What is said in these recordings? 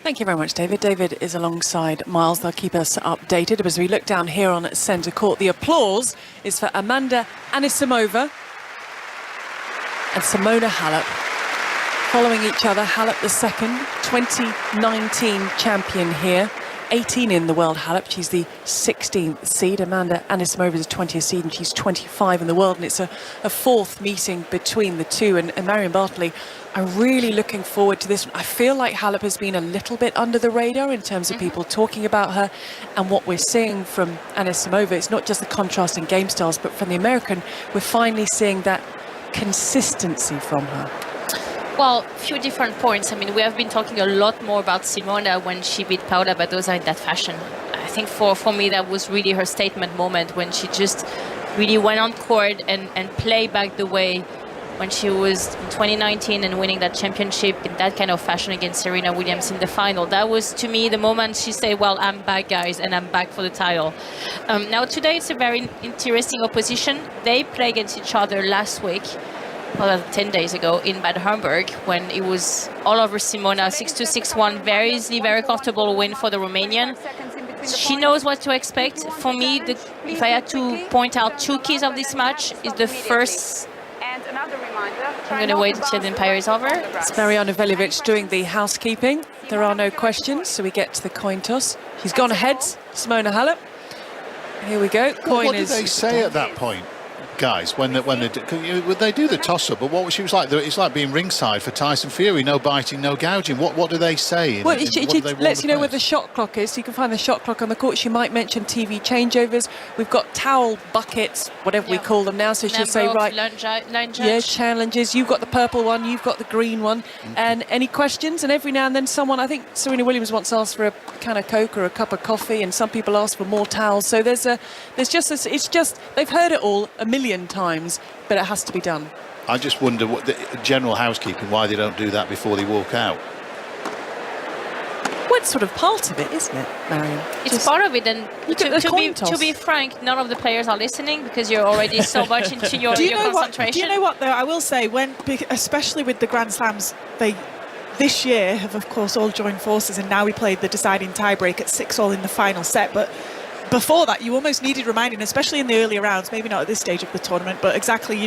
Thank you very much, David. David is alongside Miles. They'll keep us updated. As we look down here on centre court, the applause is for Amanda Anisimova and Simona Halep. Following each other, Halep the second, 2019 champion here. 18 in the world, Halep. She's the 16th seed. Amanda Anisimova is the 20th seed, and she's 25 in the world. And it's a fourth meeting between the two. And Marion Bartley, I'm really looking forward to this. I feel like Halep has been a little bit under the radar in terms of people talking about her. And what we're seeing from Anisimova, it's not just the contrast in game styles, but from the American, we're finally seeing that consistency from her. Well, a few different points. I mean, we have been talking a lot more about Simona when she beat Paula Badoza in that fashion. I think for me, that was really her statement moment when she just really went on court and played back the way when she was in 2019 and winning that championship in that kind of fashion against Serena Williams in the final. That was, to me, the moment she said, well, I'm back, guys, and I'm back for the title. Now, today, it's a very interesting opposition. They played against each other last week. Well, 10 days ago in Bad Homburg, when it was all over Simona, 6-2, 6-1, very easily, very comfortable win for the Romanian. She knows what to expect. For me, if I had to point out two keys of this match, is the first. I'm going to wait until the Empire is over. It's Mariana Veljovic doing the housekeeping. There are no questions, so we get to the coin toss. She's gone ahead, Simona Halep. Here we go. Coin what did they say at that point, guys, when they do the toss-up? But what she was like, it's like being ringside for Tyson Fury, no biting, no gouging. What do they say? Well, she lets you know where the shot clock is, so you can find the shot clock on the court. She might mention TV changeovers. We've got towel buckets, whatever we call them now, so she'll say, right, challenges, you've got the purple one, you've got the green one, and any questions? And every now and then someone, I think Serena Williams once asked for a can of Coke or a cup of coffee, and some people ask for more towels. So it's just, they've heard it all a million times, but it has to be done. I just wonder what the general housekeeping, why they don't do that before they walk out. Well, it's sort of part of it, isn't it, Marion? It's part of it, and to be frank, none of the players are listening because you're already so much into your concentration. Do you know what, though? I will say, especially with the Grand Slams, they this year have, of course, all joined forces, and now we played the deciding tiebreak at 6-all in the final set, but before that, you almost needed reminding, especially in the earlier rounds, maybe not at this stage of the tournament, but exactly,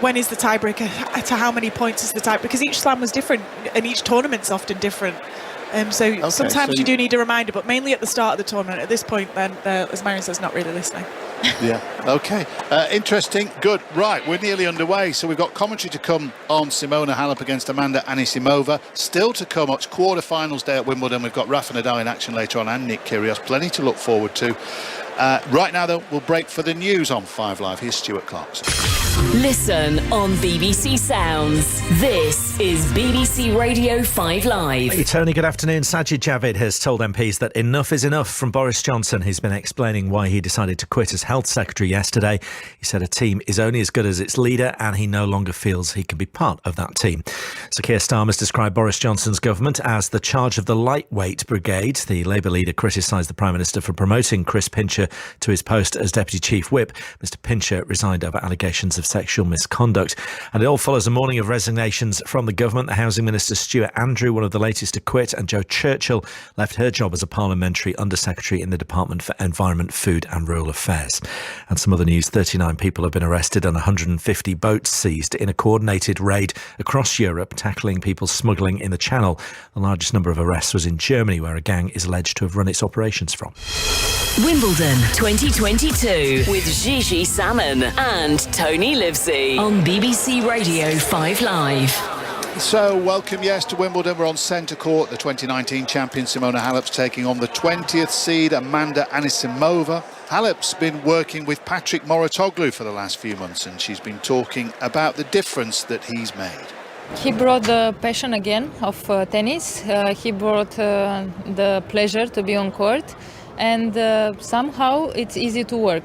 when is the tiebreaker, to how many points is the tie? Because each slam was different, and each tournament's often different. Sometimes you do need a reminder, but mainly at the start of the tournament. At this point, then, as Marion says, not really listening. Yeah, okay. Interesting, good. Right, we're nearly underway, so we've got commentary to come on Simona Halep against Amanda Anisimova. Still to come, it's quarter-finals day at Wimbledon. We've got Rafa Nadal in action later on and Nick Kyrgios. Plenty to look forward to. Right now, though, we'll break for the news on 5 Live. Here's Stuart Clarkson. Listen on BBC Sounds. This is BBC Radio 5 Live. Hey, Tony, good afternoon. Sajid Javid has told MPs that enough is enough from Boris Johnson. He's been explaining why he decided to quit as Health Secretary yesterday. He said a team is only as good as its leader, and he no longer feels he can be part of that team. Sir Keir Starmer's described Boris Johnson's government as the charge of the lightweight brigade. The Labour leader criticised the Prime Minister for promoting Chris Pincher to his post as Deputy Chief Whip. Mr Pincher resigned over allegations of sexual misconduct. And it all follows a morning of resignations from the government. The Housing Minister Stuart Andrew, one of the latest to quit, and Jo Churchill left her job as a parliamentary Under-Secretary in the Department for Environment, Food and Rural Affairs. And some other news, 39 people have been arrested and 150 boats seized in a coordinated raid across Europe, tackling people smuggling in the Channel. The largest number of arrests was in Germany, where a gang is alleged to have run its operations from. Wimbledon 2022 with Gigi Salmon and Tony Livesey on BBC Radio 5 Live. So, welcome, to Wimbledon. We're on centre court. The 2019 champion Simona Halep's taking on the 20th seed Amanda Anisimova. Halep's been working with Patrick Mouratoglou for the last few months, and she's been talking about the difference that he's made. He brought the passion again of tennis. He brought the pleasure to be on court, and somehow it's easy to work.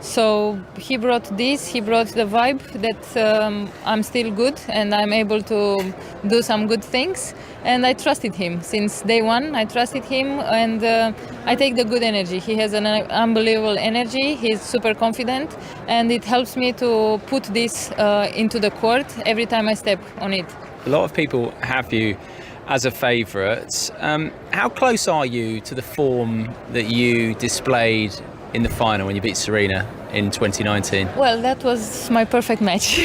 So he brought this, he brought the vibe that I'm still good and I'm able to do some good things, and I trusted him. Since day one, I trusted him, and I take the good energy. He has an unbelievable energy, he's super confident, and it helps me to put this into the court every time I step on it. A lot of people have you as a favourite. How close are you to the form that you displayed in the final when you beat Serena in 2019? Well, that was my perfect match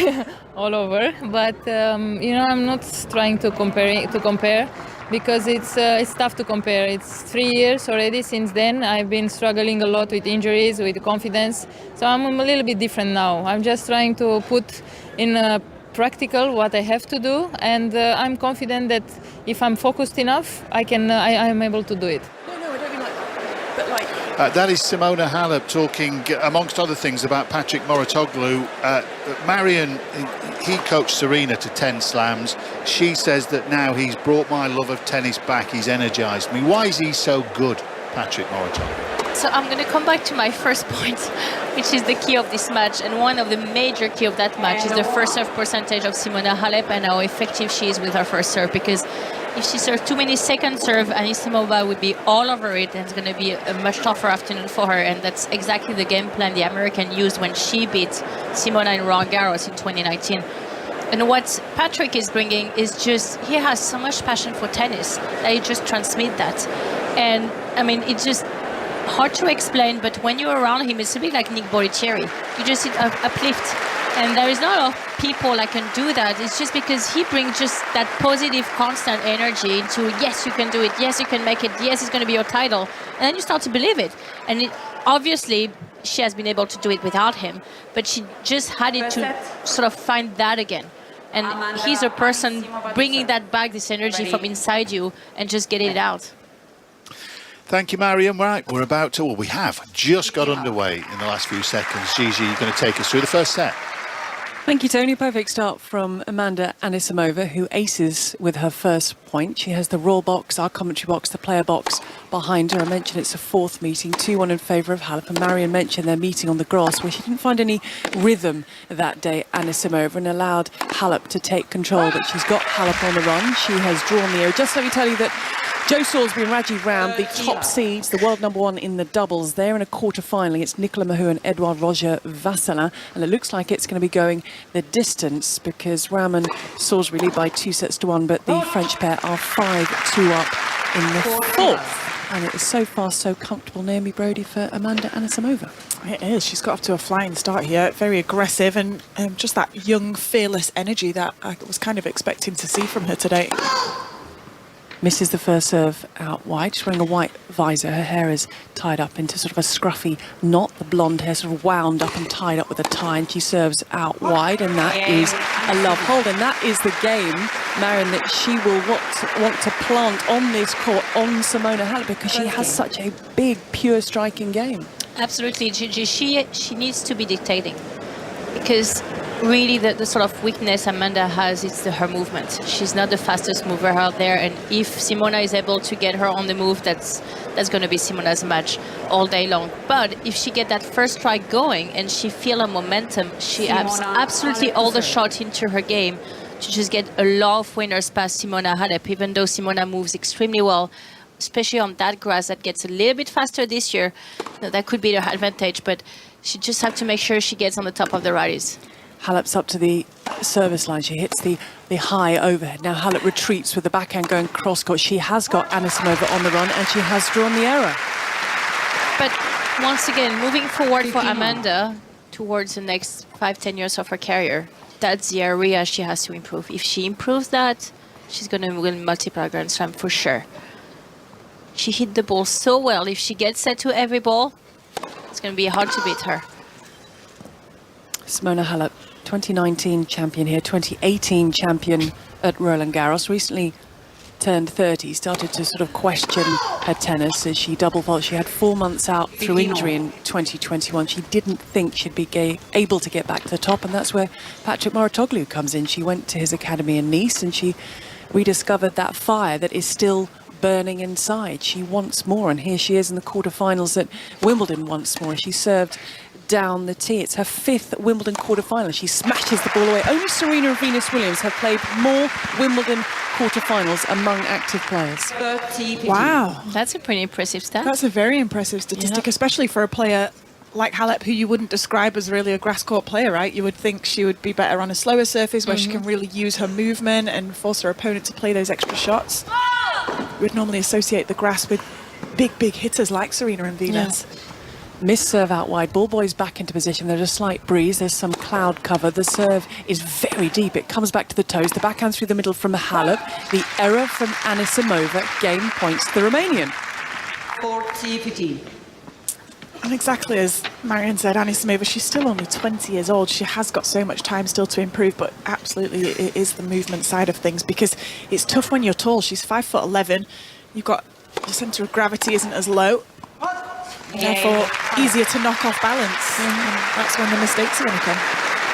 all over. But I'm not trying to compare because it's tough to compare. It's 3 years already since then. I've been struggling a lot with injuries, with confidence. So I'm a little bit different now. I'm just trying to put in practical what I have to do, and I'm confident that if I'm focused enough, I am able to do it. No, I don't mean like that. But like... That is Simona Halep talking, amongst other things, about Patrick Mouratoglou. Marion, he coached Serena to 10 slams. She says that now he's brought my love of tennis back. He's energised me. Why is he so good, Patrick Mouratoglou? So I'm going to come back to my first point, which is the key of this match. And one of the major key of that match is the first serve percentage of Simona Halep and how effective she is with her first serve. Because if she serves too many second serve, Anisimova would be all over it, and it's going to be a much tougher afternoon for her. And that's exactly the game plan the American used when she beat Simona in Roland Garros in 2019. And what Patrick is bringing is just, he has so much passion for tennis that he just transmits that. And I mean, it's just hard to explain, but when you're around him, it's a bit like Nick Bollettieri. You just uplift. And there is not a lot of people that can do that. It's just because he brings just that positive, constant energy into, yes, you can do it, yes, you can make it, yes, it's going to be your title. And then you start to believe it. And obviously, she has been able to do it without him, but she just had it to sort of find that again. And he's a person bringing that back, this energy from inside you, and just getting it out. Thank you, Mariam. Right, we have just got underway in the last few seconds. Gigi, you're going to take us through the first set. Thank you, Tony. Perfect start from Amanda Anisimova, who aces with her first point. She has the raw box, our commentary box, the player box behind her. I mentioned it's a fourth meeting, 2-1 in favour of Halep. And Marion mentioned their meeting on the grass, where she didn't find any rhythm that day, Anisimova, and allowed Halep to take control. But she's got Halep on the run. She has drawn the arrow. Just let me tell you that Joe Salisbury and Rajiv Ram, the top seeds, the world number one in the doubles. They're in a quarter-final. It's Nicolas Mahut and Edouard Roger Vasselin. And it looks like it's going to be going the distance, because Ram and Salisbury lead by 2-1, but the French pair are 5-2 up in the fourth. And it is so far so comfortable, Naomi Brody, for Amanda Anisimova. It is. She's got off to a flying start here. Very aggressive, and just that young, fearless energy that I was kind of expecting to see from her today. Misses the first serve out wide. She's wearing a white visor. Her hair is tied up into sort of a scruffy knot. The blonde hair sort of wound up and tied up with a tie, and she serves out wide, and that is a love hold. And that is the game, Marion, that she will want to plant on this court on Simona Halep, because she has such a big, pure striking game. Absolutely, Gigi. She needs to be dictating, because really the sort of weakness Amanda has is her movement. She's not the fastest mover out there, and if Simona is able to get her on the move, that's going to be Simona's match all day long. But if she get that first strike going and she feel a momentum, she has absolutely all the shots into her game to just get a lot of winners past Simona Halep, even though Simona moves extremely well, especially on that grass that gets a little bit faster this year. That could be her advantage, but she just have to make sure she gets on the top of the rallies. Halep's up to the service line. She hits the high overhead. Now Halep retreats with the backhand going cross-court. She has got Anisimova on the run, and she has drawn the error. But once again, moving forward for Amanda towards the next 5-10 years of her career, that's the area she has to improve. If she improves that, she's going to win multiple Grand Slam for sure. She hit the ball so well. If she gets set to every ball, it's going to be hard to beat her. Simona Halep, 2019 champion here, 2018 champion at Roland Garros, recently turned 30, started to sort of question her tennis as she double fault. She had 4 months out through injury in 2021. She didn't think she'd be able to get back to the top, and that's where Patrick Mouratoglou comes in. She went to his academy in Nice, and she rediscovered that fire that is still burning inside. She wants more, and here she is in the quarterfinals at Wimbledon once more. She served down the tee. It's her 5th Wimbledon quarterfinal. She smashes the ball away. Only Serena and Venus Williams have played more Wimbledon quarterfinals among active players. Wow. That's a pretty impressive stat. That's a very impressive statistic, especially for a player like Halep, who you wouldn't describe as really a grass court player, right? You would think she would be better on a slower surface where she can really use her movement and force her opponent to play those extra shots. You would normally associate the grass with big hitters like Serena and Venus. Yeah. Miss serve out wide. Ball boy's back into position. There's a slight breeze. There's some cloud cover. The serve is very deep. It comes back to the toes. The backhand through the middle from Halep. The error from Anisimova. Game points to the Romanian. 40-15. And exactly as Marion said, Anisimova, she's still only 20 years old. She has got so much time still to improve, but absolutely it is the movement side of things, because it's tough when you're tall. She's 5'11". You've got your centre of gravity isn't as low, therefore easier to knock off balance. And that's when the mistakes are going to come.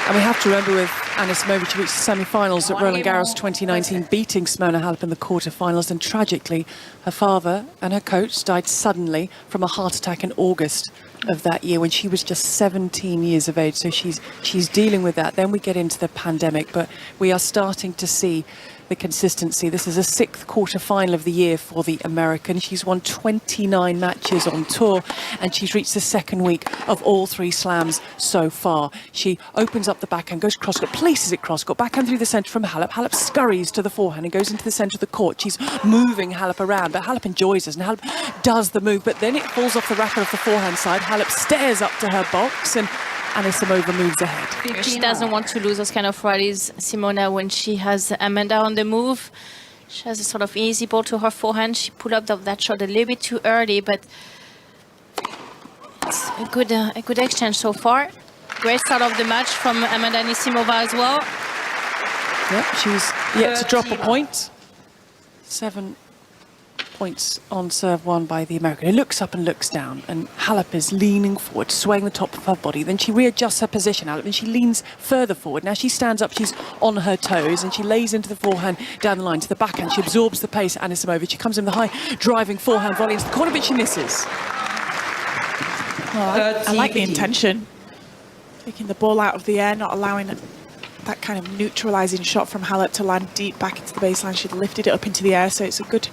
And we have to remember with Anisimova, she reached the semi-finals at Roland Garros 2019, beating Simona Halep in the quarter-finals. And tragically, her father and her coach died suddenly from a heart attack in August of that year when she was just 17 years of age. So she's dealing with that. Then we get into the pandemic, but we are starting to see the consistency. This is a 6th quarter-final of the year for the American. She's won 29 matches on tour, and she's reached the 2nd week of all 3 slams so far. She opens up the backhand, goes cross-court, places it cross-court, backhand through the centre from Halep. Halep scurries to the forehand and goes into the centre of the court. She's moving Halep around, but Halep enjoys this, and Halep does the move, but then it falls off the racket of the forehand side. Halep stares up to her box, and Anisimova moves ahead. She doesn't want to lose those kind of rallies, Simona, when she has Amanda on the move. She has a sort of easy ball to her forehand. She pulled up that shot a little bit too early, but it's a good exchange so far. Great start of the match from Amanda Anisimova as well. Yep, she's yet to drop a point. 7 points on serve won by the American, who looks up and looks down, and Halep is leaning forward, swaying the top of her body. Then she readjusts her position, Halep, and she leans further forward. Now she stands up, she's on her toes, and she lays into the forehand down the line to the backhand. She absorbs the pace, Anisimova. She comes in the high driving forehand volley into the corner, but she misses. I like the intention. Taking the ball out of the air, not allowing that kind of neutralising shot from Halep to land deep back into the baseline. She'd lifted it up into the air, so it's a good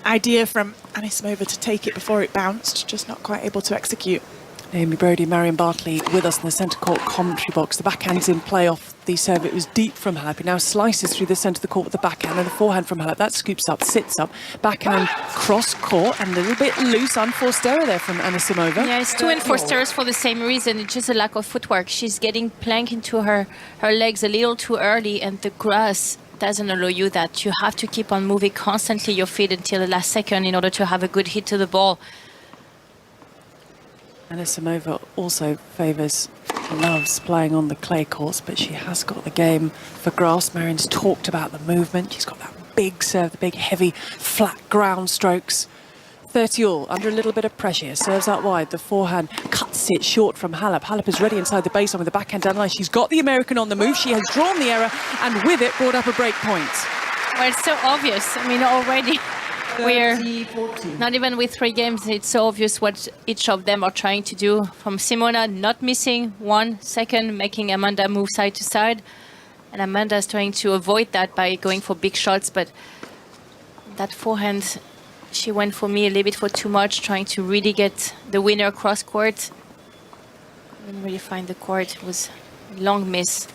idea from Anisimova to take it before it bounced, just not quite able to execute. Amy Brodie, Marion Bartley with us in the centre court commentary box. The backhand's in play off the serve. It was deep from Halep. It now slices through the centre of the court with the backhand, and the forehand from Halep. That scoops up, sits up. Backhand cross court and a little bit loose, unforced error there from Anisimova. Yeah, it's 2 unforced errors for the same reason. It's just a lack of footwork. She's getting plank into her legs a little too early, and the grass doesn't allow you that. You have to keep on moving constantly your feet until the last second in order to have a good hit to the ball. Anisimova also loves playing on the clay courts, but she has got the game for grass. Marion's talked about the movement. She's got that big serve, the big heavy flat ground strokes. 30 all, under a little bit of pressure. Serves out wide. The forehand cuts it short from Halep. Halep is ready inside the baseline with the backhand down the line. She's got the American on the move. She has drawn the error, and with it brought up a break point. Well, it's so obvious. I mean, already we're not even with 3 games. It's so obvious what each of them are trying to do. From Simona not missing 1 second, making Amanda move side to side, and Amanda's trying to avoid that by going for big shots. But that forehand, she went for me a little bit for too much, trying to really get the winner cross court. Didn't really find the court. It was a long miss.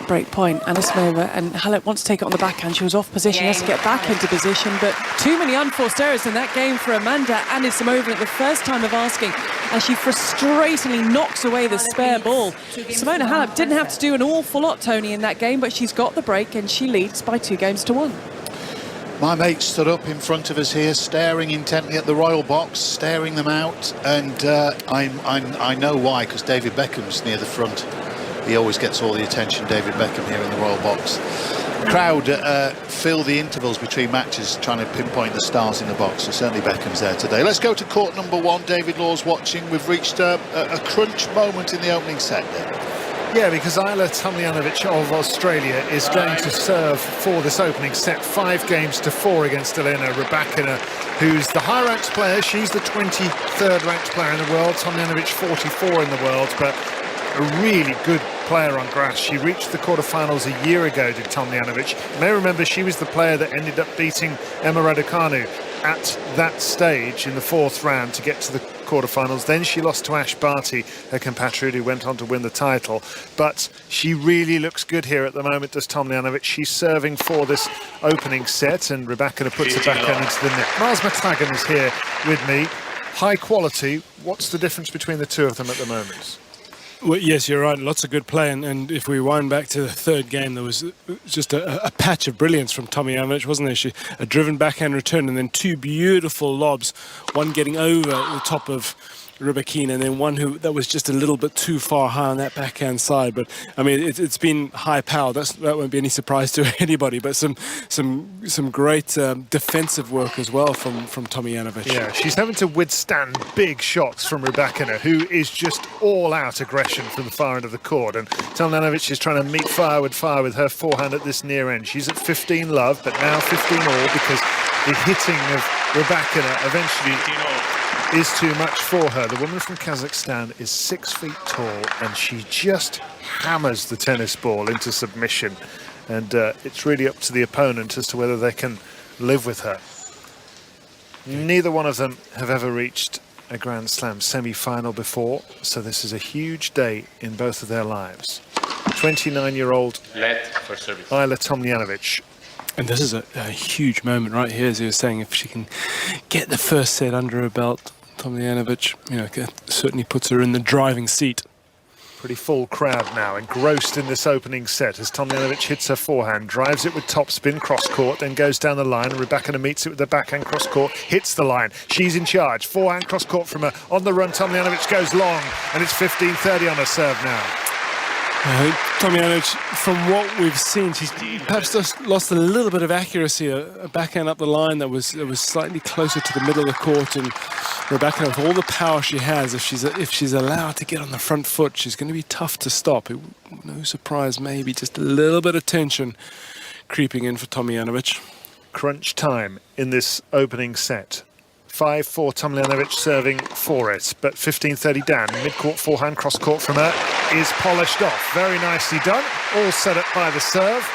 Break point, Anisimova, and Halep wants to take it on the backhand. She was off position, has to get back into position, but too many unforced errors in that game for Amanda Anisimova at the first time of asking, as she frustratingly knocks away the spare ball. Simona Halep didn't have to do an awful lot, Tony, in that game, but she's got the break and she leads by 2 games to 1. My mate stood up in front of us here, staring intently at the royal box, staring them out, and I know why, because David Beckham's near the front. He always gets all the attention, David Beckham, here in the royal box. Crowd fill the intervals between matches, trying to pinpoint the stars in the box, so certainly Beckham's there today. Let's go to court number 1. David Law's watching. We've reached a crunch moment in the opening set there. Yeah, because Ayla Tomljanovic of Australia is going to serve for this opening set 5-4 against Elena Rybakina, who's the high-ranked player. She's the 23rd ranked player in the world. Tomljanovic 44 in the world, but a really good player on grass. She reached the quarterfinals a year ago, did Tomljanovic. You may remember she was the player that ended up beating Emma Raducanu. at that stage in the 4th round to get to the quarterfinals. Then she lost to Ash Barty, her compatriot, who went on to win the title. But she really looks good here at the moment, does Tomljanovic. She's serving for this opening set, and Rebecca puts the backhand into the net. Mars Matagan is here with me. High quality. What's the difference between the two of them at the moment? Well, yes, you're right. Lots of good play. And if we wind back to the 3rd game, there was just a patch of brilliance from Tomljanovic, wasn't there? A driven backhand return and then 2 beautiful lobs, one getting over the top of Rybakina and then one that was just a little bit too far high on that backhand side. But I mean, it's been high power. That won't be any surprise to anybody. But some great defensive work as well from Tomljanovic. Yeah, she's having to withstand big shots from Rybakina, who is just all-out aggression from the far end of the court. And Tomljanovic is trying to meet fire with her forehand at this near end. She's at 15 love, but now 15 all because the hitting of Rybakina eventually is too much for her. The woman from Kazakhstan is 6 feet tall, and she just hammers the tennis ball into submission. And it's really up to the opponent as to whether they can live with her. Neither one of them have ever reached a Grand Slam semi-final before, so this is a huge day in both of their lives. 29-year-old Ayla Tomljanovic. And this is a huge moment right here, as he was saying. If she can get the first set under her belt, Tomljanovic, certainly puts her in the driving seat. Pretty full crowd now, engrossed in this opening set as Tomljanovic hits her forehand, drives it with topspin cross-court, then goes down the line, and Rybakina meets it with the backhand cross-court, hits the line. She's in charge. Forehand cross-court from her. On the run, Tomljanovic goes long, and it's 15-30 on her serve now. Tomljanovic, from what we've seen, she's perhaps just lost a little bit of accuracy, a backhand up the line that was slightly closer to the middle of the court, and Rebecca, with all the power she has, if she's allowed to get on the front foot, she's going to be tough to stop. No surprise, maybe just a little bit of tension creeping in for Tomljanovic. Crunch time in this opening set. 5-4 Tomljanovic serving for it, but 15-30 down. Mid-court forehand, cross-court from her is polished off. Very nicely done. All set up by the serve.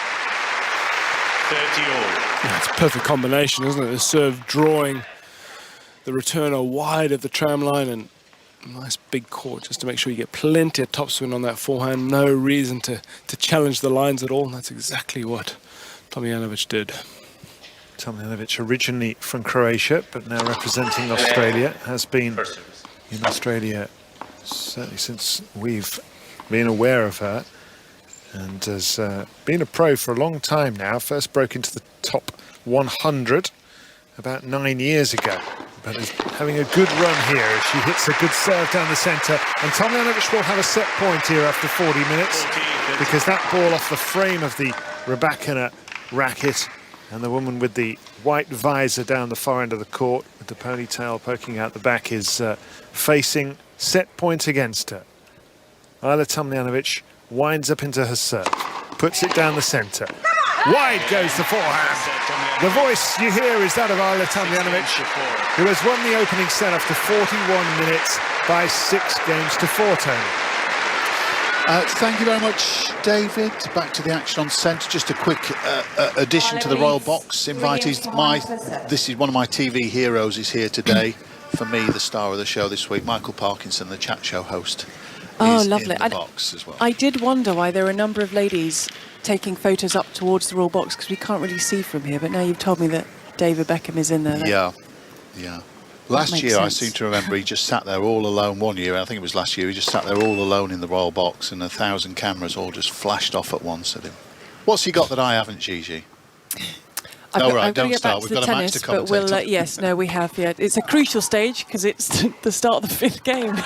30 all. Yeah, it's a perfect combination, isn't it? The serve drawing the returner wide of the tram line and a nice big court just to make sure you get plenty of topspin on that forehand. No reason to challenge the lines at all. And that's exactly what Tomljanovic did. Tomljanovic, originally from Croatia, but now representing Australia, has been in Australia certainly since we've been aware of her, and has been a pro for a long time now. First broke into the top 100 about 9 years ago, but is having a good run here as she hits a good serve down the centre. And Tomljanovic will have a set point here after 40 minutes because that ball off the frame of the Rybakina racket, and the woman with the white visor down the far end of the court with the ponytail poking out the back is facing set point against her. Ayla Tomljanovic winds up into her serve, puts it down the centre. Wide goes the forehand. The voice you hear is that of Ayla Tomljanovic, who has won the opening set after 41 minutes by 6-4, Tony. Thank you very much, David. Back to the action on centre. Just a quick addition to the Royal Box. Invitees. This is one of my TV heroes is here today. For me, the star of the show this week, Michael Parkinson, the chat show host. Oh, lovely. In the box as well. I did wonder why there were a number of ladies taking photos up towards the Royal Box because we can't really see from here. But now you've told me that David Beckham is in there. Yeah. Last year, I seem to remember he just sat there all alone. One year, I think it was last year, he just sat there all alone in the Royal Box, and 1,000 cameras all just flashed off at once at him. What's he got that I haven't, Gigi? No, right, don't start. We've got a match to commentate. But we'll, yes, no, we have. Yeah, it's a crucial stage because it's the start of the 5th game.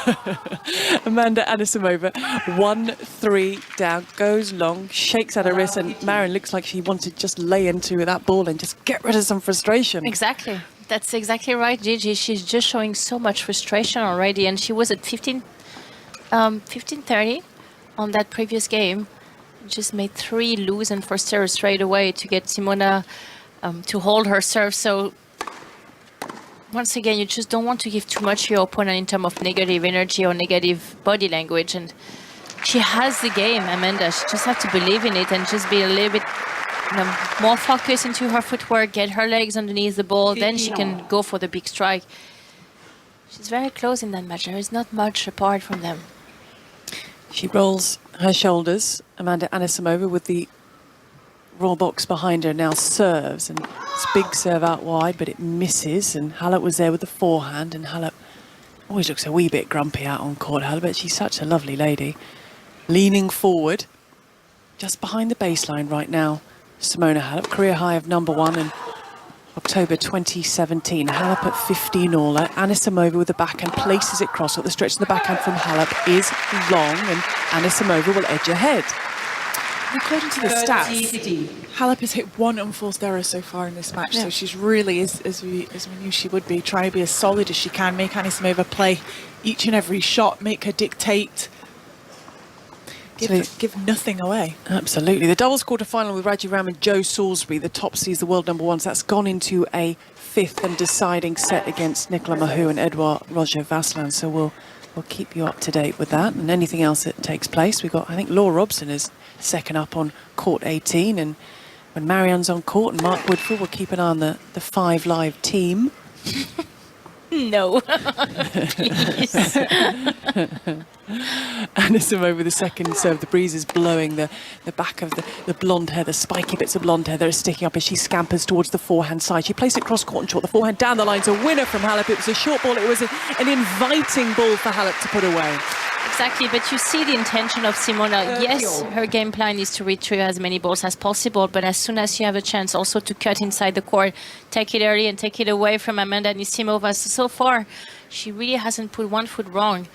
Amanda Anisimova, 1-3 down, goes long, shakes at her wrist, and Marion looks like she wanted to just lay into that ball and just get rid of some frustration. Exactly. That's exactly right, Gigi. She's just showing so much frustration already, and she was at 15-30 on that previous game. Just made 3 lose and first serve straight away to get Simona to hold her serve. So once again, you just don't want to give too much to your opponent in terms of negative energy or negative body language. And she has the game, Amanda. She just has to believe in it and just be a little bit more focus into her footwork, get her legs underneath the ball, then she can go for the big strike. She's very close in that match. There is not much apart from them. She rolls her shoulders. Amanda Anisimova with the raw box behind her now serves, and it's big serve out wide, but it misses. And Halep was there with the forehand, and Halep always looks a wee bit grumpy out on court, Halep, but she's such a lovely lady. Leaning forward, just behind the baseline right now, Simona Halep, career high of #1 in October 2017. Halep at 15 all. Anisimova with the backhand places it cross. The stretch of the backhand from Halep is long, and Anisimova will edge ahead. According to the stats, Halep has hit 1 unforced error so far in this match, so she's really, as we knew she would be, trying to be as solid as she can, make Anisimova play each and every shot, make her dictate, give nothing away. Absolutely. The doubles quarter-final with Raji Ram and Joe Salisbury, the top seeds, the world #1s, that's gone into a 5th and deciding set against Nicolas Mahut and Edouard Roger Vasselin, so we'll keep you up to date with that and anything else that takes place. We've got, I think, Laura Robson is second up on court 18, and when Marianne's on court and Mark Woodford, we'll keep an eye on the 5 Live team. No, please. Anisimova with the second serve. The breeze is blowing the back of the blonde hair, the spiky bits of blonde hair that are sticking up as she scampers towards the forehand side. She plays it cross court and short. The forehand down the line's a winner from Halep. It was a short ball. It was an inviting ball for Halep to put away. Exactly, but you see the intention of Simona. Yes, her game plan is to retrieve as many balls as possible, but as soon as you have a chance also to cut inside the court, take it early and take it away from Amanda Anisimova. So far, she really hasn't put 1 foot wrong.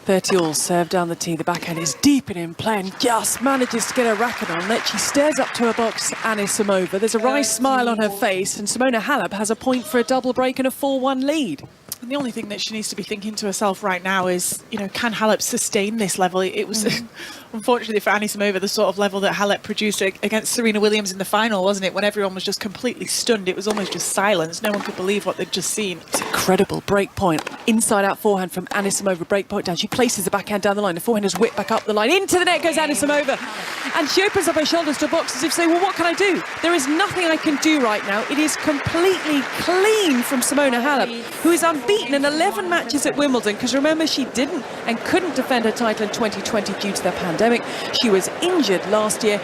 30 all, serve down the tee. The backhand is deep and in play and just manages to get her racket on net. She stares up to her box, Anisimova. There's a wry smile on her face, and Simona Halep has a point for a double break and a 4-1 lead. And the only thing that she needs to be thinking to herself right now is, can Halep sustain this level? It was, unfortunately for Anisimova, the sort of level that Halep produced against Serena Williams in the final, wasn't it? When everyone was just completely stunned, it was almost just silence. No one could believe what they'd just seen. It's incredible. Break point. Inside out forehand from Anisimova. Break point down. She places the backhand down the line. The forehand is whipped back up the line. Into the net goes Anisimova. And she opens up her shoulders to box as if saying, well, what can I do? There is nothing I can do right now. It is completely clean from Simona Halep, who is unbeaten in 11 matches at Wimbledon, because remember, she didn't and couldn't defend her title in 2020 due to the pandemic. She was injured last year.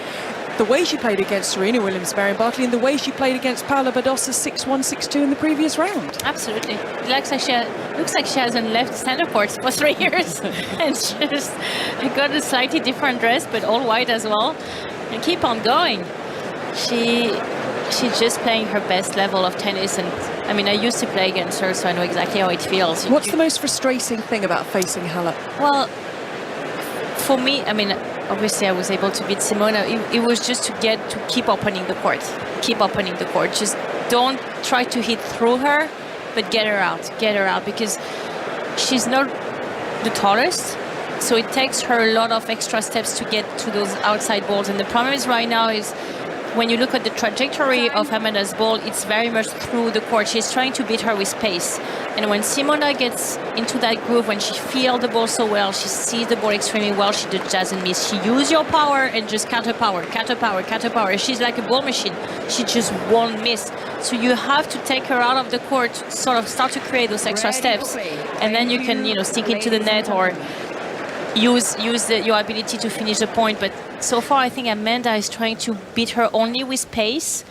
The way she played against Serena Williams, Marion Barkley, and the way she played against Paula Badosa 6-1, 6-2 in the previous round. Absolutely. It looks like she hasn't left center court for 3 years. And just got a slightly different dress, but all white as well. And keep on going. She's just playing her best level of tennis, and I mean, I used to play against her, so I know exactly how it feels. What's the most frustrating thing about facing Halep? Well, for me, I mean, obviously I was able to beat Simona. It was just to keep opening the court. Keep opening the court. Just don't try to hit through her, but get her out, because she's not the tallest. So it takes her a lot of extra steps to get to those outside balls. And the problem is right now is, when you look at the trajectory of Amanda's ball, it's very much through the court. She's trying to beat her with pace. And when Simona gets into that groove, when she feels the ball so well, she sees the ball extremely well, she just doesn't miss. She uses your power and just counter power. She's like a ball machine. She just won't miss. So you have to take her out of the court, sort of start to create those extra steps. And then you can, stick into the net or use your ability to finish the point. But so far, I think Amanda is trying to beat her only with pace,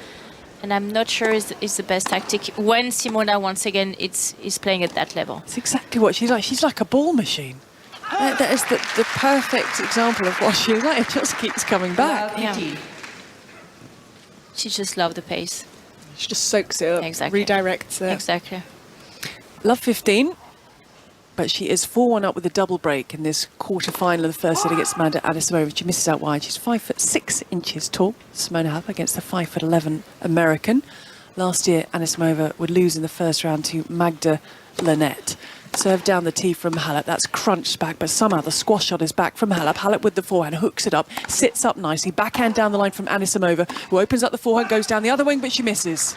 and I'm not sure is the best tactic when Simona once again is playing at that level. It's exactly what she's like. She's like a ball machine. That is the perfect example of what she's like. It just keeps coming back. Yeah. She just loves the pace. She just soaks it up, redirects it. Exactly. Love 15. But she is 4-1 up with a double break in this quarter-final of the first set against Amanda Anisimova. She misses out wide. She's 5'6" tall, Simona Halep, against the 5'11" American. Last year, Anisimova would lose in the first round to Magda Linette. Serve down the tee from Halep. That's crunched back, but somehow the squash shot is back from Halep. Halep with the forehand, hooks it up, sits up nicely. Backhand down the line from Anisimova, who opens up the forehand, goes down the other wing, but she misses.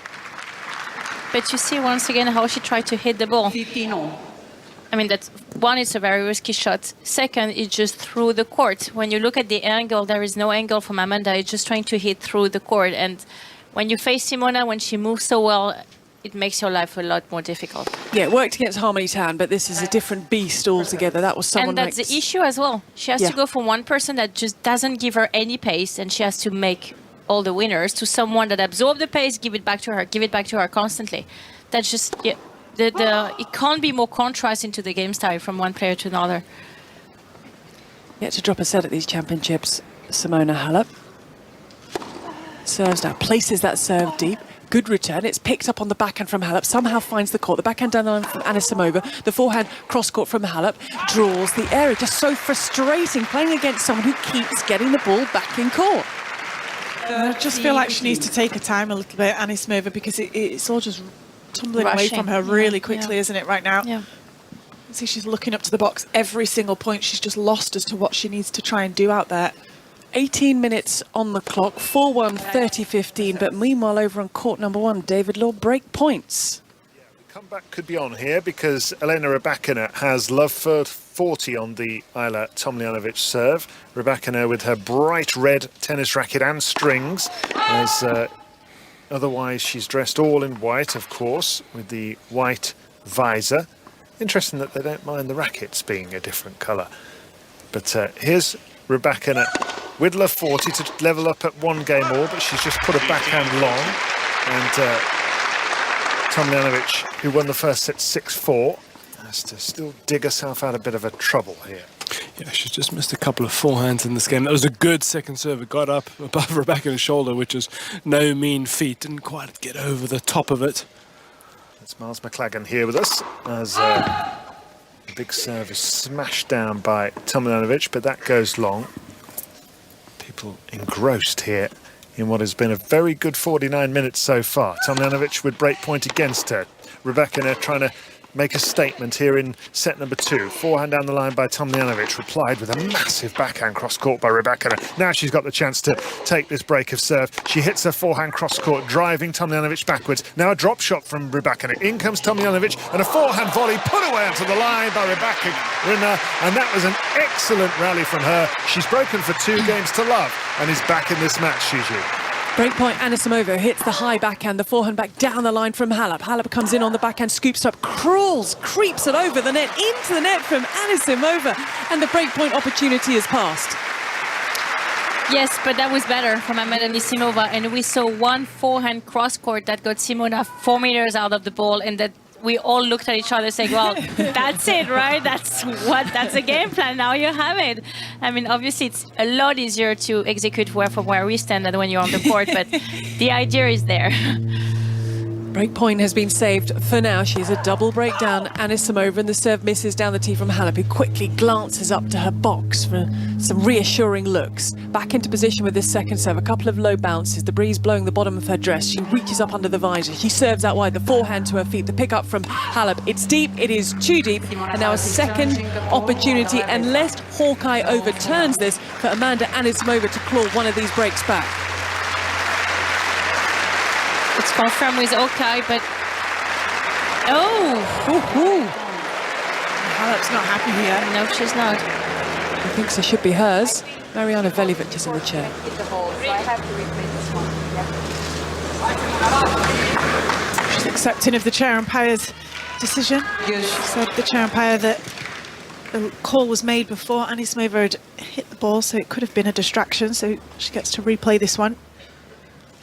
But you see once again how she tried to hit the ball. I mean, that's one, it's a very risky shot. Second, it's just through the court. When you look at the angle, there is no angle from Amanda. It's just trying to hit through the court. And when you face Simona, when she moves so well, it makes your life a lot more difficult. Yeah, it worked against Harmony Tan, but this is a different beast altogether. That was someone And that's the issue as well. She has to go from one person that just doesn't give her any pace, and she has to make all the winners, to someone that absorbs the pace, give it back to her constantly. That's just, it can't be more contrast into the game style from one player to another. Yet to drop a set at these championships, Simona Halep. Serves now, places that serve deep. Good return. It's picked up on the backhand from Halep. Somehow finds the court. The backhand down the line from Anisimova. The forehand cross court from Halep. Draws the area. Just so frustrating playing against someone who keeps getting the ball back in court. I just feel like she needs to take her time a little bit, Anisimova, because it's all just tumbling away from her really quickly, isn't it, right now? Yeah. See, she's looking up to the box every single point. She's just lost as to what she needs to try and do out there. 18 minutes on the clock, 4-1, 30-15, but meanwhile over on court number 1, David Law, break points. The comeback could be on here because Elena Rybakina has love for 40 on the Ayla Tomljanovic serve. Rybakina with her bright red tennis racket and strings, as otherwise she's dressed all in white, of course, with the white visor. Interesting that they don't mind the rackets being a different colour. But here's Rybakina with love 40 to level up at 1 game all, but she's just put a backhand long. And Tomljanovic, who won the first set 6-4, has to still dig herself out a bit of a trouble here. Yeah, she's just missed a couple of forehands in this game. That was a good second serve. It got up above Rybakina's shoulder, which is no mean feat. Didn't quite get over the top of it. That's Miles McLagan here with us, as the big serve is smashed down by Tomljanovic, but that goes long. People engrossed here in what has been a very good 49 minutes so far. Tomljanovic with break point against her. Rybakina trying to make a statement here in set number 2. Forehand down the line by Tomljanovic, replied with a massive backhand cross-court by Rybakina. Now she's got the chance to take this break of serve. She hits her forehand cross-court, driving Tomljanovic backwards. Now a drop shot from Rybakina. In comes Tomljanovic, and a forehand volley put away onto the line by Rybakina, and that was an excellent rally from her. She's broken for 2 games to love and is back in this match, Gigi. Breakpoint, Anisimova hits the high backhand, the forehand back down the line from Halep. Halep comes in on the backhand, scoops up, crawls, creeps it over the net, into the net from Anisimova, and the breakpoint opportunity is passed. Yes, but that was better from Amanda Anisimova, and we saw one forehand cross-court that got Simona 4 meters out of the ball, and that we all looked at each other saying, well, that's it, right? That's a game plan. Now you have it. I mean, obviously, it's a lot easier to execute from where we stand than when you're on the court, but the idea is there. Breakpoint has been saved for now. She's a double breakdown. Anisimova, and the serve misses down the tee from Halep, who quickly glances up to her box for some reassuring looks. Back into position with this second serve. A couple of low bounces. The breeze blowing the bottom of her dress. She reaches up under the visor. She serves out wide. The forehand to her feet. The pick up from Halep. It's deep. It is too deep. And now a second opportunity, unless Hawkeye overturns this, for Amanda Anisimova to claw one of these breaks back. It's confirmed with Hawkeye, but Halep's not happy here. No, she's not. I think so. Should be hers. Mariana Veljevic is in the chair. She's accepting of the chair umpire's decision. She said the chair umpire that the call was made before Anisimova had hit the ball, so it could have been a distraction, so she gets to replay this one.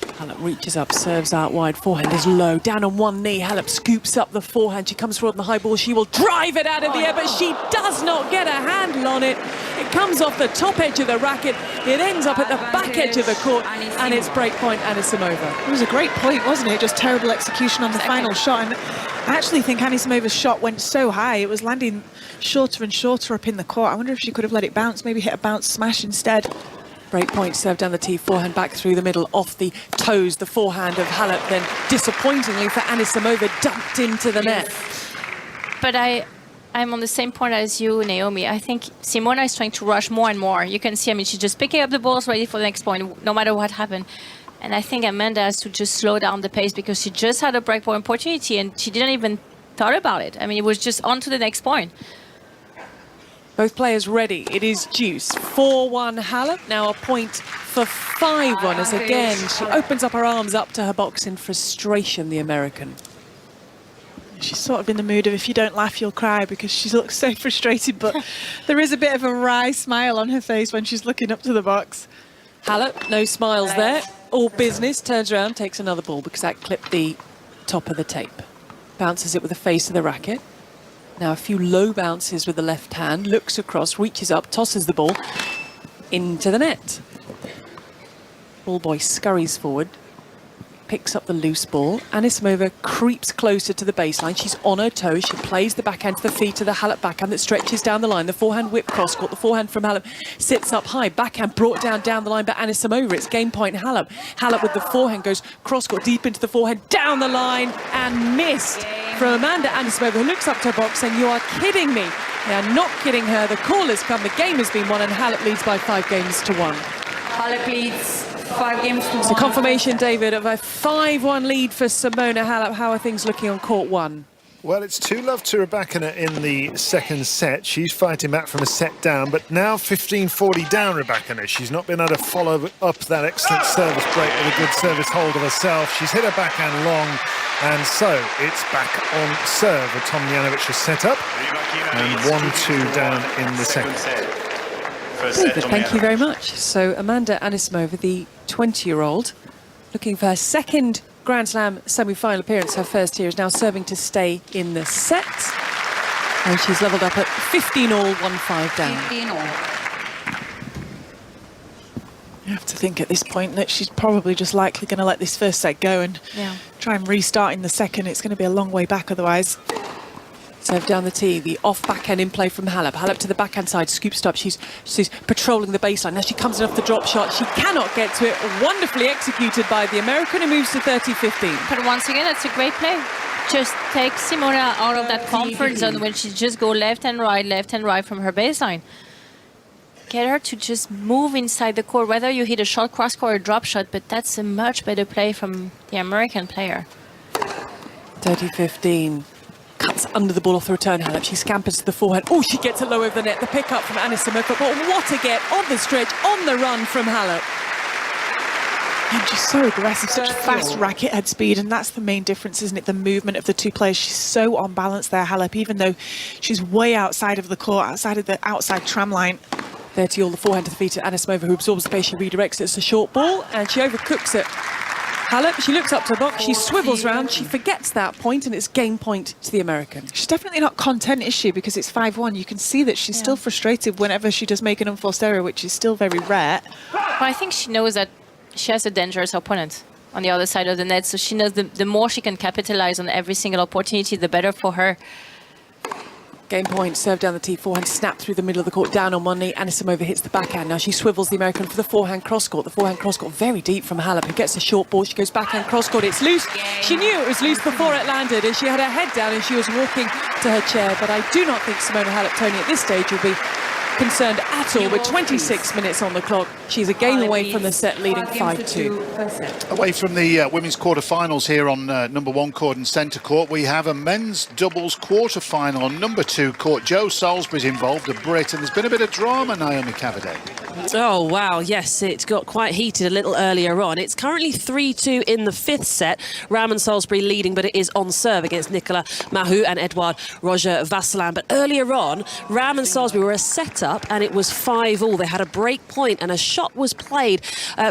Halep reaches up, serves out wide, forehand is low, down on one knee. Halep scoops up the forehand, she comes forward on the high ball, she will drive it out of the air, but she does not get a handle on it. It comes off the top edge of the racket, it ends up at the back edge of the court, and it's breakpoint Anisimova. It was a great point, wasn't it? Just terrible execution on the final shot, and I actually think Anisimova's shot went so high, it was landing shorter and shorter up in the court. I wonder if she could have let it bounce, maybe hit a bounce smash instead. Breakpoint serve down the tee, forehand back through the middle, off the toes. The forehand of Halep, then disappointingly for Anisimova, dumped into the net. But I'm on the same point as you, Naomi. I think Simona is trying to rush more and more. You can see, I mean, she's just picking up the balls, ready for the next point, no matter what happened. And I think Amanda has to just slow down the pace because she just had a breakpoint opportunity and she didn't even thought about it. I mean, it was just on to the next point. Both players ready. It is deuce. 4-1 Halep. Now a point for 5-1 as again she opens up her arms up to her box in frustration, the American. She's sort of in the mood of if you don't laugh, you'll cry, because she looks so frustrated, but there is a bit of a wry smile on her face when she's looking up to the box. Halep, no smiles there. All business. Turns around, takes another ball because that clipped the top of the tape. Bounces it with the face of the racket. Now a few low bounces with the left hand, looks across, reaches up, tosses the ball into the net. Ball boy scurries forward, picks up the loose ball. Anisimova creeps closer to the baseline. She's on her toes. She plays the backhand to the feet of the Halep backhand that stretches down the line. The forehand whip cross court. The forehand from Halep sits up high. Backhand brought down the line by Anisimova. It's game point Halep. Halep with the forehand goes cross court deep into the forehand, down the line and missed from Amanda Anisimova, who looks up to her box saying, "You are kidding me." They are not kidding her. The call has come. The game has been won and Halep leads by 5 games to 1. Halep leads 5 games to 1. So confirmation, David, of a 5-1 lead for Simona Halep. How are things looking on court 1? Well, it's 2-love to Rebecca in the second set. She's fighting back from a set down, but now 15-40 down, Rebecca. She's not been able to follow up that excellent service break with a good service hold of herself. She's hit her backhand long, and so it's back on serve with Tomljanovic has set up, and 1-2 down in the second. David, thank you very much. So Amanda Anisimova, the 20-year-old, looking for her second Grand Slam semi-final appearance. Her first here, is now serving to stay in the set. And she's levelled up at 15-all, 1-5 down. 15-all. You have to think at this point that she's probably just likely going to let this first set go and try and restart in the second. It's going to be a long way back otherwise. Serve down the tee, the off backhand in play from Halep. Halep to the backhand side, scoops up. She's patrolling the baseline. Now she comes in off the drop shot. She cannot get to it. Wonderfully executed by the American, who moves to 30-15. But once again, that's a great play. Just take Simona out of that comfort zone when she just go left and right from her baseline. Get her to just move inside the court, whether you hit a short cross court or a drop shot, but that's a much better play from the American player. 30-15. Cuts under the ball off the return, Halep. She scampers to the forehand. Oh, she gets it low over the net. The pick up from Anisimova. But what a get on the stretch, on the run from Halep. And she's so aggressive, such fast racket head speed, and that's the main difference, isn't it? The movement of the two players. She's so on balance there, Halep, even though she's way outside of the court, outside of the outside tram line. 30-all, the forehand to the feet of Anisimova, who absorbs the pace. She redirects it. It's a short ball, and she overcooks it. Halep, she looks up to the box, she swivels round, she forgets that point, and it's game point to the American. She's definitely not content, is she? Because it's 5-1. You can see that she's still frustrated whenever she does make an unforced error, which is still very rare. Well, I think she knows that she has a dangerous opponent on the other side of the net, so she knows the more she can capitalize on every single opportunity, the better for her. Game point, serve down the tee, forehand snap through the middle of the court, down on one knee. Anisimova hits the backhand. Now she swivels the American for the forehand cross court. The forehand cross court very deep from Halep, who gets a short ball. She goes backhand cross court. It's loose. She knew it was loose before it landed, and she had her head down and she was walking to her chair. But I do not think Simona Halep, Tony, at this stage will be concerned at all. With 26 minutes on the clock, she's a game away from the set, leading 5-2. Away from the women's quarter-finals here on number 1 court and centre court, we have a men's doubles quarter-final on number 2 court. Joe Salisbury's involved, a Brit, and there's been a bit of drama, Naomi Cavaday. Oh, wow, yes, it got quite heated a little earlier on. It's currently 3-2 in the 5th set. Ram and Salisbury leading, but it is on serve against Nicolas Mahut and Edouard Roger Vasselin. But earlier on, Ram and Salisbury were a set-up, and it was 5-all. They had a break point, and a shot was played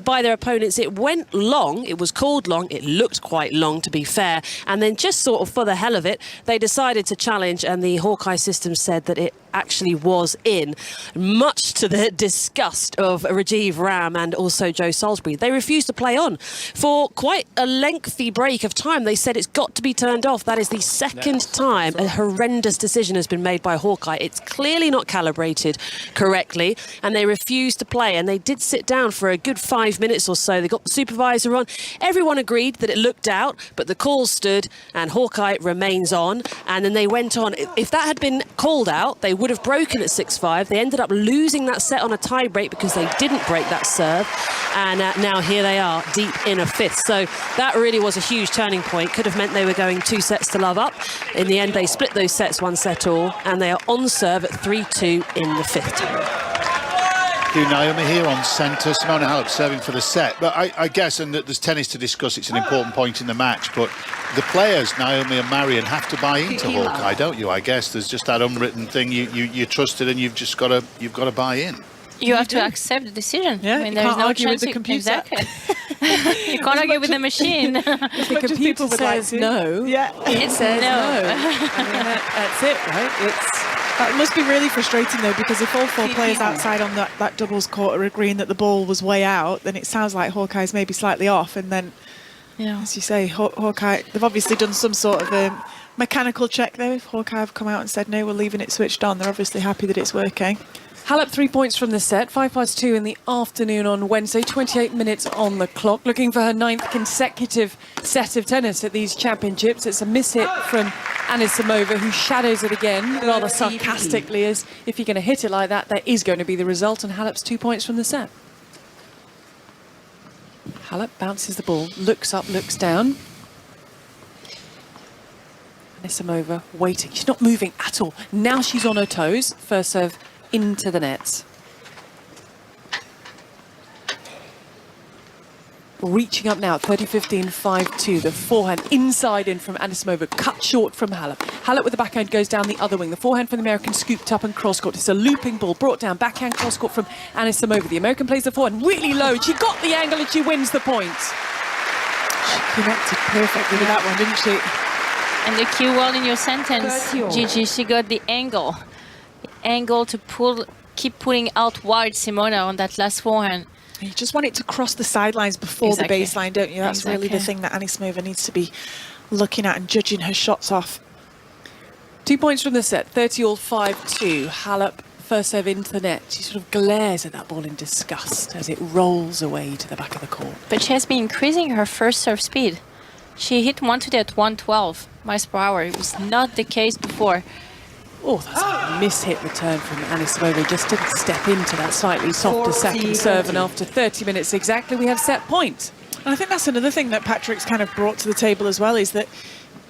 by their opponents. It went long. It was called long. It looked quite long, to be fair. And then just sort of for the hell of it, they decided to challenge, and the Hawkeye system said that it actually was in, much to the disgust of Rajiv Ram and also Joe Salisbury. They refused to play on for quite a lengthy break of time. They said it's got to be turned off. That is the second time a horrendous decision has been made by Hawkeye. It's clearly not calibrated correctly, and they refused to play, and they did sit down for a good 5 minutes or so. They got the supervisor on. Everyone agreed that it looked out, but the call stood, and Hawkeye remains on, and then they went on. If that had been called out, they would have broken at 6-5. They ended up losing that set on a tie break because they didn't break that serve. And now here they are, deep in a fifth. So that really was a huge turning point. Could have meant they were going 2 sets to love up. In the end, they split those sets 1 set all, and they are on serve at 3-2 in the fifth. Naomi here on centre. Simona Halep serving for the set. But I guess, and there's tennis to discuss, it's an important point in the match, but the players, Naomi and Marion, have to buy into Hawkeye, don't you? I guess there's just that unwritten thing. You trusted, and you've got to buy in. You have to accept the decision. Yeah, I mean, you there's can't no argue chance with the computer. Exactly. You can't argue with the machine. If the computer says no, it says no. I mean, that's it, right? That must be really frustrating, though, because if all 4 players outside on that doubles court are agreeing that the ball was way out, then it sounds like Hawkeye's maybe slightly off. And then, as you say, Hawkeye, they've obviously done some sort of mechanical check there. If Hawkeye have come out and said, no, we're leaving it switched on, they're obviously happy that it's working. Halep 3 points from the set, 2 in the afternoon on Wednesday, 28 minutes on the clock, looking for her 9th consecutive set of tennis at these championships. It's a miss-hit from Anisimova, who shadows it again, rather sarcastically, as if you're going to hit it like that, that is going to be the result, and Halep's 2 points from the set. Halep bounces the ball, looks up, looks down. Anisimova waiting, she's not moving at all. Now she's on her toes, first serve into the nets. Reaching up now, 30-15, 5-2. The forehand inside in from Anisimova, cut short from Halep. Halep with the backhand goes down the other wing. The forehand from the American scooped up and cross-court. It's a looping ball brought down, backhand cross-court from Anisimova. The American plays the forehand really low. She got the angle and she wins the point. She connected perfectly with that one, didn't she? And the key word in your sentence, Gigi, she got the angle. Angle to keep pulling out wide Simona on that last forehand. You just want it to cross the sidelines before the baseline, don't you? That's really the thing that Anisimova needs to be looking at and judging her shots off. 2 points from the set, 30-all, 5-2. Halep first serve into the net. She sort of glares at that ball in disgust as it rolls away to the back of the court. But she has been increasing her first serve speed. She hit one today at 112 miles per hour. It was not the case before. Oh, that's a miss-hit return from Anisimova. Just didn't step into that slightly softer second serve. And after 30 minutes exactly, we have set point. And I think that's another thing that Patrick's kind of brought to the table as well, is that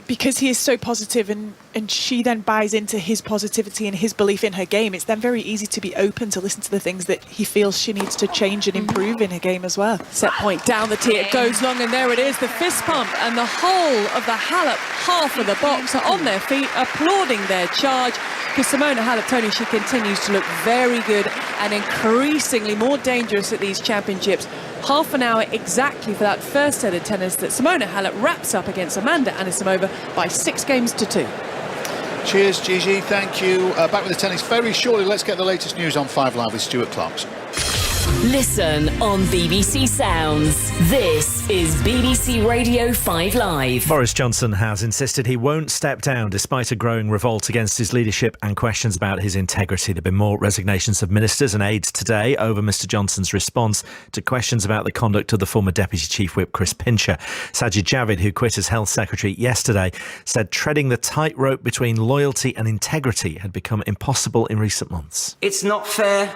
because he is so positive and she then buys into his positivity and his belief in her game, it's then very easy to be open to listen to the things that he feels she needs to change and improve in her game as well. Set point down the tee, it goes long, and there it is, the fist pump, and the whole of the Halep half of the box are on their feet applauding their charge, because Simona Halep, Tony, she continues to look very good and increasingly more dangerous at these championships. Half an hour exactly for that first set of tennis that Simona Halep wraps up against Amanda Anisimova by 6-2. Cheers, Gigi. Thank you. Back with the tennis very shortly. Let's get the latest news on 5 Live with Stuart Clarkson. Listen on BBC Sounds. This is BBC Radio 5 Live. Boris Johnson has insisted he won't step down despite a growing revolt against his leadership and questions about his integrity. There have been more resignations of ministers and aides today over Mr Johnson's response to questions about the conduct of the former Deputy Chief Whip Chris Pincher. Sajid Javid, who quit as Health Secretary yesterday, said treading the tightrope between loyalty and integrity had become impossible in recent months. It's not fair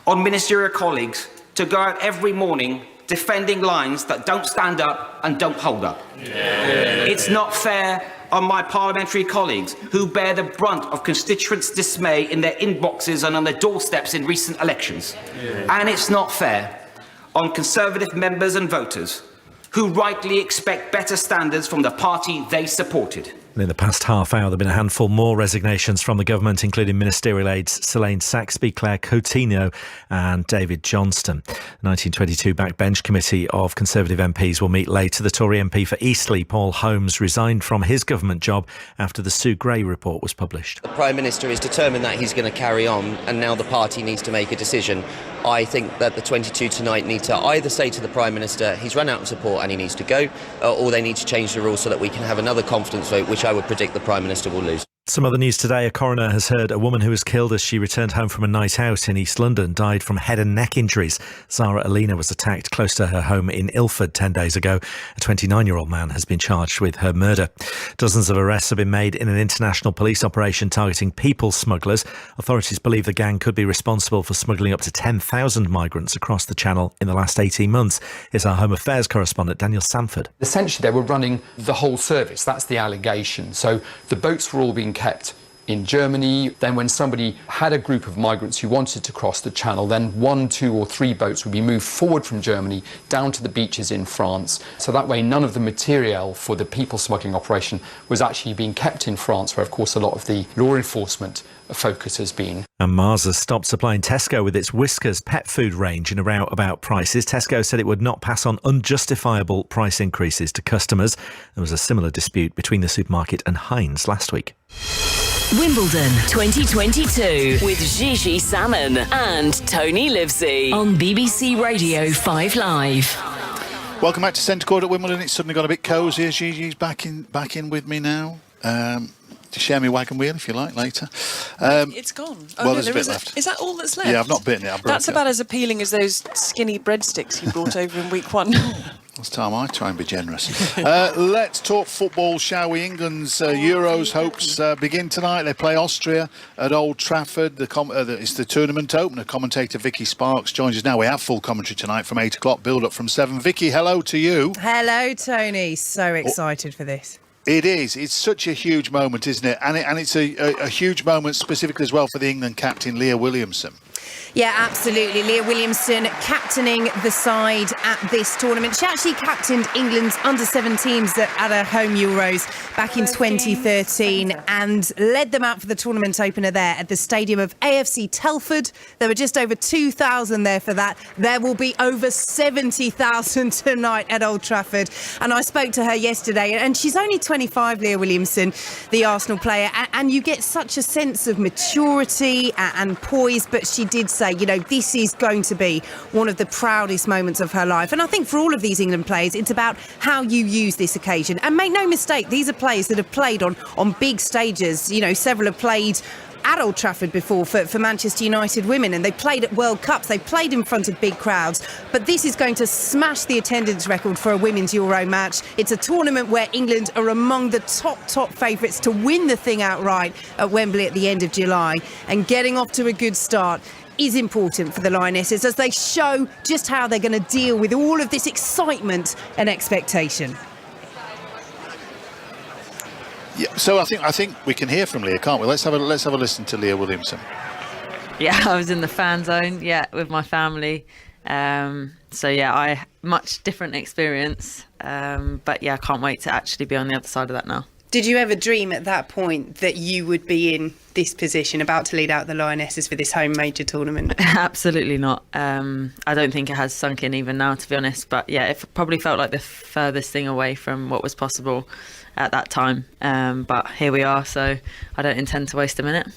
on ministerial colleagues to go out every morning defending lines that don't stand up and don't hold up. It's not fair on my parliamentary colleagues who bear the brunt of constituents' dismay in their inboxes and on their doorsteps in recent elections. And it's not fair on Conservative members and voters who rightly expect better standards from the party they supported. And in the past half hour, there have been a handful more resignations from the government, including ministerial aides Selene Saxby, Claire Coutinho and David Johnston. The 1922 backbench committee of Conservative MPs will meet later. The Tory MP for Eastleigh, Paul Holmes, resigned from his government job after the Sue Gray report was published. The Prime Minister is determined that he's going to carry on, and now the party needs to make a decision. I think that the 22 tonight need to either say to the Prime Minister he's run out of support and he needs to go, or they need to change the rules so that we can have another confidence vote, which I would predict the Prime Minister will lose. Some other news today. A coroner has heard a woman who was killed as she returned home from a night out in East London died from head and neck injuries. Zara Alina was attacked close to her home in Ilford 10 days ago. A 29-year-old man has been charged with her murder. Dozens of arrests have been made in an international police operation targeting people smugglers. Authorities believe the gang could be responsible for smuggling up to 10,000 migrants across the Channel in the last 18 months. Here's our Home Affairs correspondent, Daniel Sanford. Essentially, they were running the whole service. That's the allegation. So the boats were all being kept in Germany. Then when somebody had a group of migrants who wanted to cross the Channel, then 1, 2 or 3 boats would be moved forward from Germany down to the beaches in France. So that way none of the material for the people smuggling operation was actually being kept in France, where of course a lot of the law enforcement focus has been. And Mars has stopped supplying Tesco with its Whiskas pet food range in a row about prices. Tesco said it would not pass on unjustifiable price increases to customers. There was a similar dispute between the supermarket and Heinz last week. Wimbledon 2022 with Gigi Salmon and Tony Livesey on BBC Radio 5 Live. Welcome back to Centre Court at Wimbledon. It's suddenly got a bit cosy as Gigi's back in with me now. To share me wagon wheel if you like later. It's gone. Oh, well, no, there's a bit left. Is that all that's left? Yeah, I've not bitten it. That's about as appealing as those skinny breadsticks you brought over in week 1. It's time I try and be generous. Let's talk football, shall we? England's Euros hopes begin tonight. They play Austria at Old Trafford. It's the tournament opener. Commentator Vicky Sparks joins us now. We have full commentary tonight from 8 o'clock, build up from 7. Vicky, hello to you. Hello, Tony. So excited for this. It is. It's such a huge moment, isn't it? And it's a huge moment specifically as well for the England captain, Leah Williamson. Yeah, absolutely. Leah Williamson captaining the side at this tournament. She actually captained England's under-17s at her home Euros back in 2013 and led them out for the tournament opener there at the stadium of AFC Telford. There were just over 2,000 there for that. There will be over 70,000 tonight at Old Trafford. And I spoke to her yesterday, and she's only 25, Leah Williamson, the Arsenal player, and you get such a sense of maturity and poise, but she did say, you know, this is going to be one of the proudest moments of her life. And I think for all of these England players, it's about how you use this occasion. And make no mistake, these are players that have played on big stages. You know, several have played at Old Trafford before for Manchester United women, and they played at World Cups, they played in front of big crowds, but this is going to smash the attendance record for a women's Euro match. It's a tournament where England are among the top favourites to win the thing outright at Wembley at the end of July, and getting off to a good start is important for the Lionesses as they show just how they're going to deal with all of this excitement and expectation. Yeah, so I think we can hear from Leah, can't we? Let's have a listen to Leah Williamson. Yeah, I was in the fan zone, with my family. I much different experience. But I can't wait to actually be on the other side of that now. Did you ever dream at that point that you would be in this position, about to lead out the Lionesses for this home major tournament? Absolutely not. I don't think it has sunk in even now, to be honest. But it probably felt like the furthest thing away from what was possible at that time. But here we are, so I don't intend to waste a minute.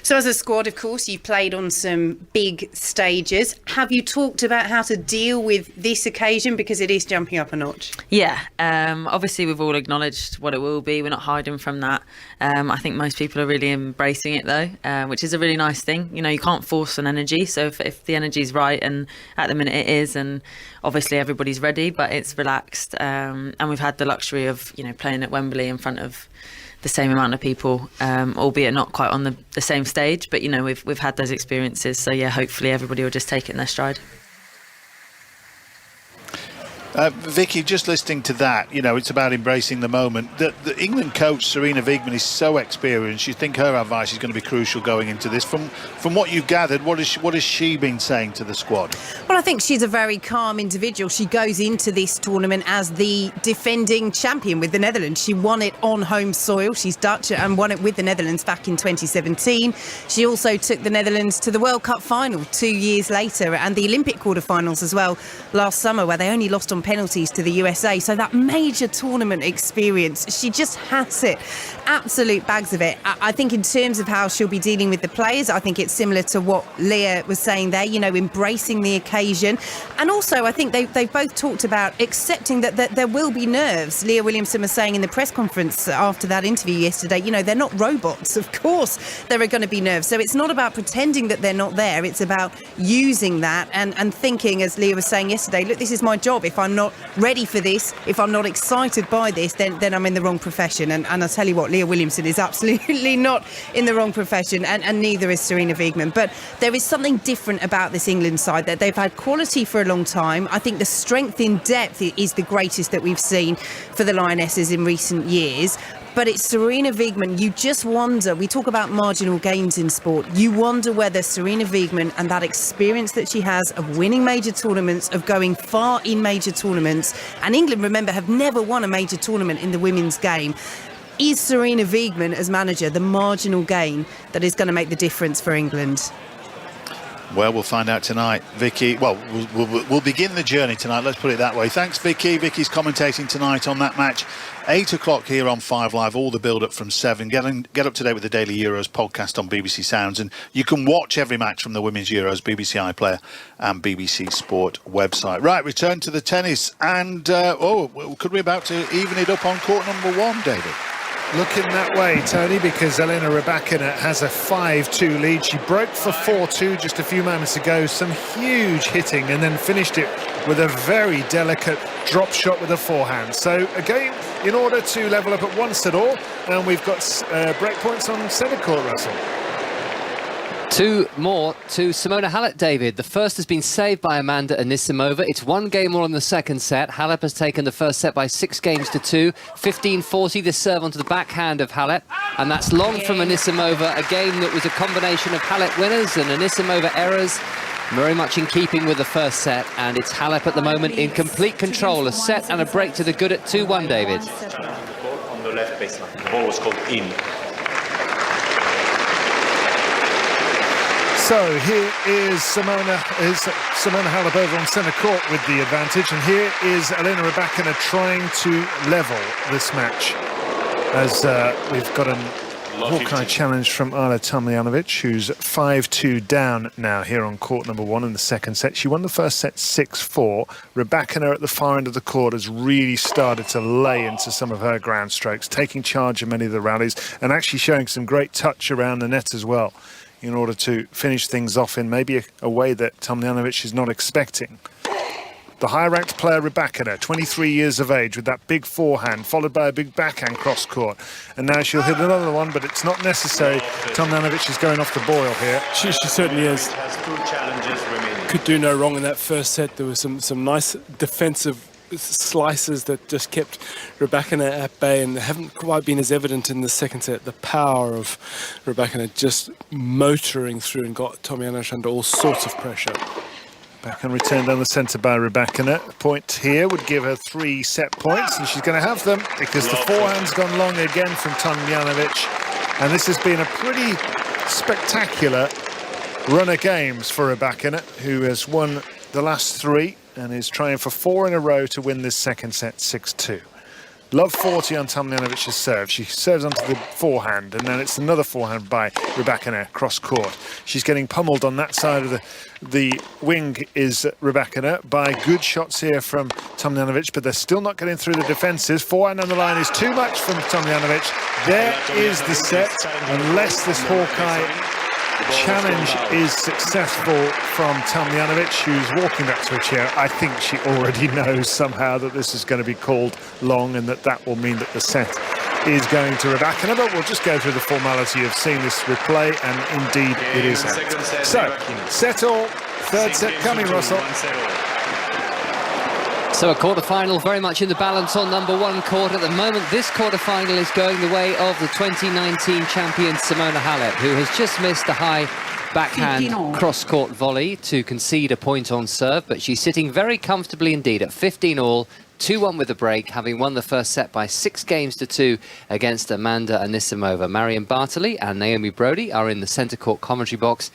So as a squad, of course, you've played on some big stages. Have you talked about how to deal with this occasion, because it is jumping up a notch? Yeah, obviously we've all acknowledged what it will be. We're not hiding from that. I think most people are really embracing it though, which is a really nice thing. You know, you can't force an energy. So if the energy's right, and at the minute it is, and obviously everybody's ready, but it's relaxed. And we've had the luxury of, playing at Wembley in front of the same amount of people, albeit not quite on the same stage, but we've had those experiences, so hopefully everybody will just take it in their stride. Vicky, just listening to that, it's about embracing the moment. The England coach, Serena Wiegman, is so experienced. You think her advice is going to be crucial going into this. From what you've gathered, what has she been saying to the squad? Well, I think she's a very calm individual. She goes into this tournament as the defending champion with the Netherlands. She won it on home soil. She's Dutch and won it with the Netherlands back in 2017. She also took the Netherlands to the World Cup final 2 years later, and the Olympic quarterfinals as well last summer, where they only lost on penalties to the USA. So that major tournament experience, she just has it. Absolute bags of it. I think in terms of how she'll be dealing with the players, I think it's similar to what Leah was saying there, you know, embracing the occasion. And also, I think they've both talked about accepting that there will be nerves. Leah Williamson was saying in the press conference after that interview yesterday, you know, they're not robots. Of course there are going to be nerves. So it's not about pretending that they're not there. It's about using that and thinking, as Leah was saying yesterday, look, this is my job. If I'm not ready for this, if I'm not excited by this, then I'm in the wrong profession. And I'll tell you what, Leah Williamson is absolutely not in the wrong profession, and neither is Serena Wiegmann. But there is something different about this England side, that they've had quality for a long time. I think the strength in depth is the greatest that we've seen for the Lionesses in recent years. But it's Serena Wiegmann. You just wonder, we talk about marginal gains in sport. You wonder whether Serena Wiegmann and that experience that she has of winning major tournaments, of going far in major tournaments, and England, remember, have never won a major tournament in the women's game. Is Serena Wiegmann, as manager, the marginal gain that is going to make the difference for England? Well, we'll find out tonight, Vicky. Well, we'll begin the journey tonight, let's put it that way. Thanks, Vicky. Vicky's commentating tonight on that match. 8 o'clock here on 5 Live, all the build-up from 7. Get up to date with the Daily Euros podcast on BBC Sounds, and you can watch every match from the Women's Euros, BBC iPlayer and BBC Sport website. Right, return to the tennis, and could we about to even it up on court number 1, David? Looking that way, Tony, because Elena Rybakina has a 5-2 lead. She broke for 4-2 just a few moments ago. Some huge hitting, and then finished it with a very delicate drop shot with a forehand. So a game in order to level up at 1-all, and we've got break points on centre court, Russell. 2 more to Simona Halep, David. The first has been saved by Amanda Anisimova. It's 1 game all in the second set. Halep has taken the first set by 6 games to 2. 15-40, the serve onto the backhand of Halep. And that's long from Anisimova, a game that was a combination of Halep winners and Anisimova errors. Very much in keeping with the first set. And it's Halep at the moment in complete control. A set and a break to the good at 2-1, David. On the left baseline. The ball was called in. So here is Simona Halep over on centre court with the advantage, and here is Elena Rybakina trying to level this match, as we've got a Hawkeye challenge from Ayla Tomljanovic, who's 5-2 down now here on court number 1 in the second set. She won the first set 6-4. Rybakina at the far end of the court has really started to lay into some of her ground strokes, taking charge of many of the rallies, and actually showing some great touch around the net as well, in order to finish things off in maybe a way that Tomljanovic is not expecting. The high-ranked player Rybakina, 23 years of age, with that big forehand, followed by a big backhand cross-court. And now she'll hit another one, but it's not necessary. Tomljanovic is going off the boil here. She certainly is. Could do no wrong in that first set. There was some nice defensive slices that just kept Rybakina at bay, and they haven't quite been as evident in the second set. The power of Rybakina just motoring through and got Tomljanovic under all sorts of pressure. Backhand return down the centre by Rybakina. A point here would give her 3 set points, and she's going to have them because the forehand's gone long again from Tomljanovic, and this has been a pretty spectacular run of games for Rybakina, who has won the last 3 and is trying for 4 in a row to win this second set 6-2. Love 40 on Tomljanovic's serve. She serves onto the forehand, and then it's another forehand by Rybakina cross court. She's getting pummeled on that side of the wing is Rybakina by good shots here from Tomljanovic, but they're still not getting through the defences. Forehand on the line is too much from Tomljanovic. There is the set, unless this Hawkeye challenge is successful from Tomljanovic, who's walking back to a chair. I think she already knows somehow that this is going to be called long, and that will mean that the set is going to Rybakina, but we'll just go through the formality of seeing this replay, and indeed it is out. So, set all, third set coming, Russell. So a quarter-final very much in the balance on number 1 court at the moment. This quarter-final is going the way of the 2019 champion Simona Halep, who has just missed a high backhand cross-court volley to concede a point on serve, but she's sitting very comfortably indeed at 15 all, 2-1 with the break, having won the first set by 6 games to 2 against Amanda Anisimova. Marion Bartley and Naomi Brodie are in the centre court commentary box,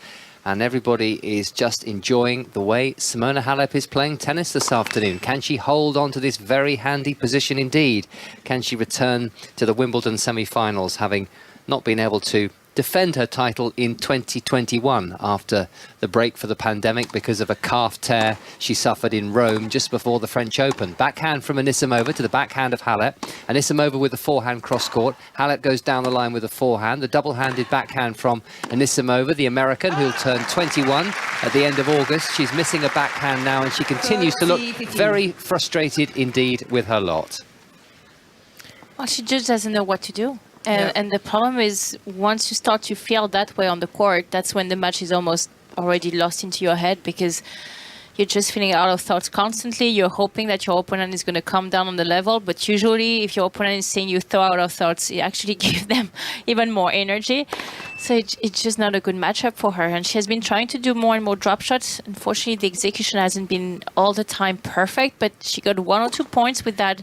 and everybody is just enjoying the way Simona Halep is playing tennis this afternoon. Can she hold on to this very handy position indeed? Can she return to the Wimbledon semi-finals, having not been able to defend her title in 2021 after the break for the pandemic because of a calf tear she suffered in Rome just before the French Open. Backhand from Anisimova to the backhand of Halep. Anisimova with the forehand cross-court. Halep goes down the line with the forehand. The double-handed backhand from Anisimova, the American, who'll turn 21 at the end of August. She's missing a backhand now, and she continues to look very frustrated indeed with her lot. Well, she just doesn't know what to do. And the problem is, once you start to feel that way on the court, that's when the match is almost already lost into your head, because you're just feeling out of thoughts constantly. You're hoping that your opponent is going to come down on the level, but usually if your opponent is seeing you throw out of thoughts, it actually gives them even more energy. So it's just not a good matchup for her. And she has been trying to do more and more drop shots. Unfortunately, the execution hasn't been all the time perfect, but she got 1 or 2 points with that.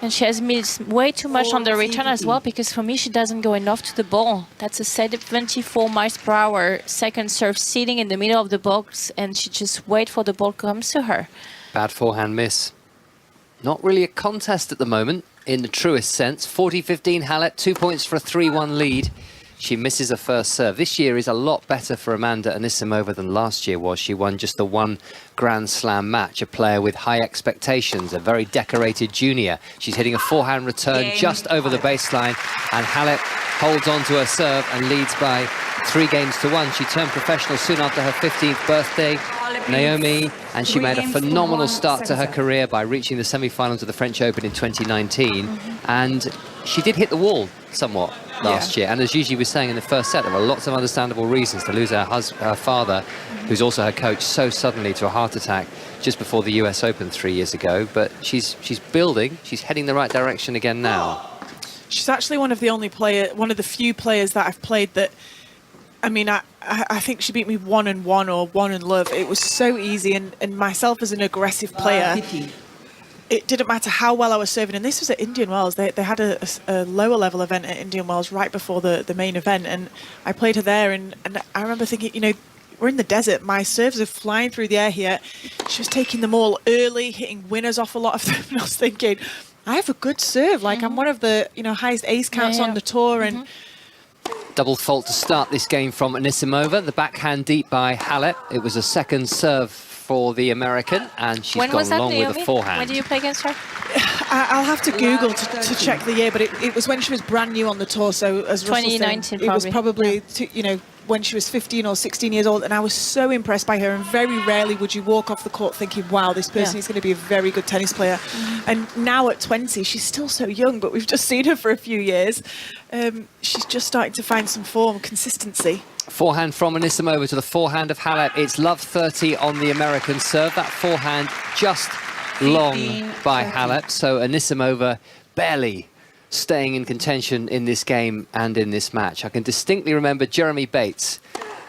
And she has missed way too much on the return as well, because for me she doesn't go enough to the ball. That's a 74 miles per hour second serve sitting in the middle of the box, and she just waits for the ball comes to her. Bad forehand miss. Not really a contest at the moment in the truest sense. 40-15 Halep, 2 points for a 3-1 lead. She misses a first serve. This year is a lot better for Amanda Anisimova than last year was. She won just the one Grand Slam match, a player with high expectations, a very decorated junior. She's hitting a forehand return just over the baseline, and Halep holds on to her serve and leads by 3-1. She turned professional soon after her 15th birthday, Naomi, and she made a phenomenal start to her career by reaching the semi-finals of the French Open in 2019. And she did hit the wall somewhat last year, and as Gigi was saying in the first set, there were lots of understandable reasons to lose her father, who's also her coach, so suddenly to a heart attack just before the US Open 3 years ago. But she's building, she's heading the right direction again now. She's actually one of the few players that I've played that, I mean, I think she beat me 1-1 or 1-love. It was so easy, and myself as an aggressive player, it didn't matter how well I was serving. And this was at Indian Wells. They had a lower level event at Indian Wells right before the main event, and I played her there, and I remember thinking, you know, we're in the desert, my serves are flying through the air here. She was taking them all early, hitting winners off a lot of them, and I was thinking, I have a good serve, like I'm one of the, you know, highest ace counts on the tour. And double fault to start this game from Anisimova. The backhand deep by Halep. It was a second serve for the American, and she's gone long with a forehand. When did you play against her? I'll have to Google to check the year, but it was when she was brand new on the tour. So as 2019, it was probably you know, when she was 15 or 16 years old, and I was so impressed by her. And very rarely would you walk off the court thinking, wow, this person is going to be a very good tennis player. And now at 20, she's still so young, but we've just seen her for a few years. She's just starting to find some form, consistency. Forehand from Anisimova to the forehand of Halep. It's love 30 on the American serve. That forehand just long by Halep. So Anisimova barely staying in contention in this game and in this match. I can distinctly remember Jeremy Bates,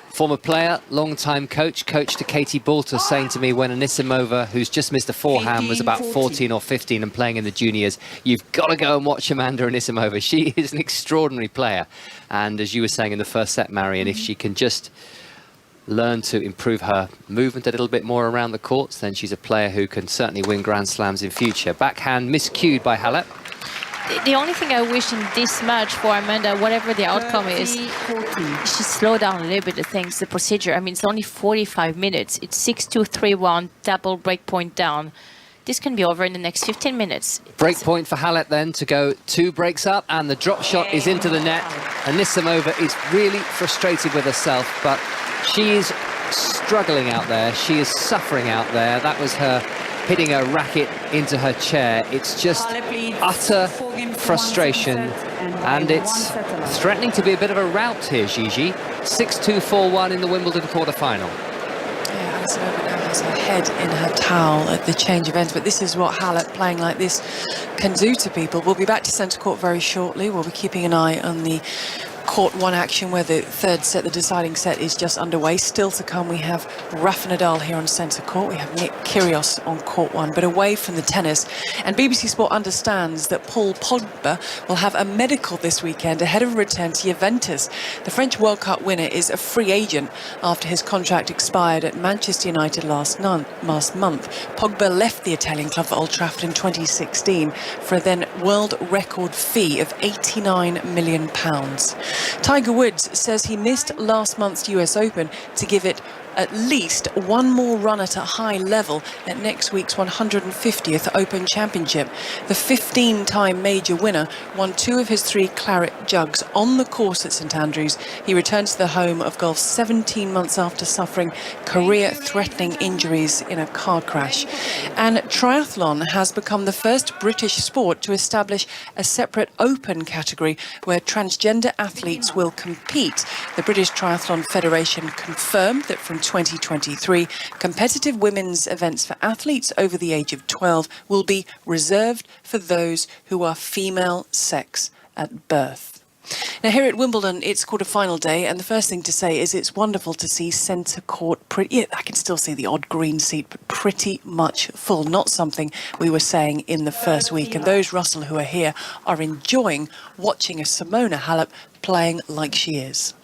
former player, long-time coach to Katie Boulter, saying to me when Anisimova, who's just missed a forehand, was about 14 or 15 and playing in the juniors, you've got to go and watch Amanda Anisimova. She is an extraordinary player. And as you were saying in the first set, Marion, if she can just learn to improve her movement a little bit more around the courts, then she's a player who can certainly win Grand Slams in future. Backhand miscued by Halep. The only thing I wish in this match for Amanda, whatever the outcome is, she slowed down a little bit of things, the procedure. I mean, it's only 45 minutes. It's 6-2, 3-1, double break point down. This can be over in the next 15 minutes. Break point for Halep then to go 2 breaks up, and the drop shot is into the net. Anisimova is really frustrated with herself, but she is struggling out there. She is suffering out there. That was her hitting a racket into her chair. It's just utter frustration, and it's threatening to be a bit of a rout here, Gigi. 6-2, 4-1 in the Wimbledon quarter-final. Yeah, Anisimova now has her head in her towel at the change of ends, but this is what Halep playing like this can do to people. We'll be back to centre court very shortly. We'll be keeping an eye on the court one action where the third set, the deciding set, is just underway. Still to come, we have Rafa Nadal here on centre court. We have Nick Kyrgios on court one, but away from the tennis. And BBC Sport understands that Paul Pogba will have a medical this weekend ahead of a return to Juventus. The French World Cup winner is a free agent after his contract expired at Manchester United last month. Pogba left the Italian club at Old Trafford in 2016 for a then world record fee of £89 million. Tiger Woods says he missed last month's US Open to give it at least one more run at a high level at next week's 150th Open Championship. The 15-time major winner won 2 of his 3 claret jugs on the course at St Andrews. He returned to the home of golf 17 months after suffering career-threatening injuries in a car crash. And triathlon has become the first British sport to establish a separate open category where transgender athletes will compete. The British Triathlon Federation confirmed that from 2023, competitive women's events for athletes over the age of 12 will be reserved for those who are female sex at birth. Now, here at Wimbledon, it's quarter-final day, and the first thing to say is it's wonderful to see centre court I can still see the odd green seat, but pretty much full. Not something we were saying in the first week. And those, Russell, who are here are enjoying watching a Simona Halep playing like she is.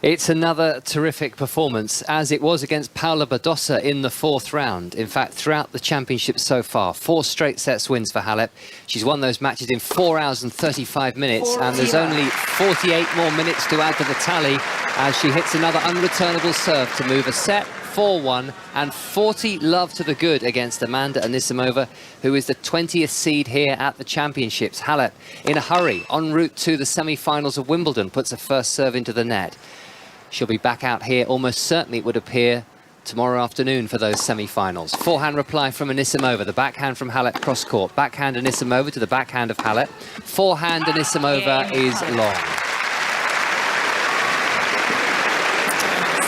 It's another terrific performance, as it was against Paula Badosa in the 4th round. In fact, throughout the championship so far, 4 straight sets wins for Halep. She's won those matches in 4 hours and 35 minutes, and there's only 48 more minutes to add to the tally as she hits another unreturnable serve to move a set, 4-1, and 40 love to the good against Amanda Anisimova, who is the 20th seed here at the championships. Halep, in a hurry, en route to the semi-finals of Wimbledon, puts a first serve into the net. She'll be back out here, almost certainly it would appear, tomorrow afternoon for those semi-finals. Forehand reply from Anisimova, the backhand from Halep cross-court. Backhand Anisimova to the backhand of Halep. Forehand Anisimova is long.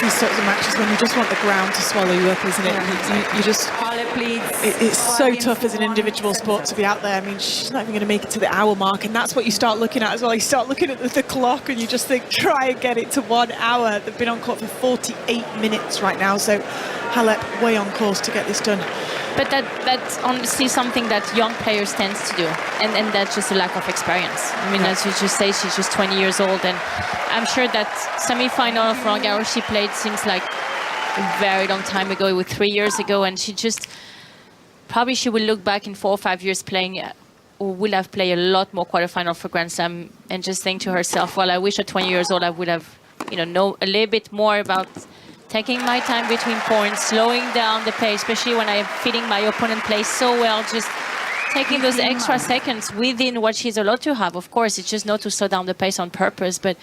These sorts of matches when you just want the ground to swallow you up, isn't it? You just... It's so tough as an individual sport to be out there. I mean, she's not even going to make it to the hour mark, and that's what you start looking at as well. You start looking at the clock and you just think, try and get it to 1 hour. They've been on court for 48 minutes right now, so Halep way on course to get this done. But that's honestly something that young players tend to do, and that's just a lack of experience. I mean, as you just say, she's just 20 years old, and I'm sure that semi-final of Roland Garros she played seems like a very long time ago. It was 3 years ago, and she just probably she will look back in 4 or 5 years playing, or will have played a lot more quarterfinal for Grand Slam, and just think to herself, well, I wish at 20 years old I would have, know a little bit more about taking my time between points, slowing down the pace, especially when I'm feeling my opponent play so well, just taking those extra seconds within what she's allowed to have. Of course, it's just not to slow down the pace on purpose, but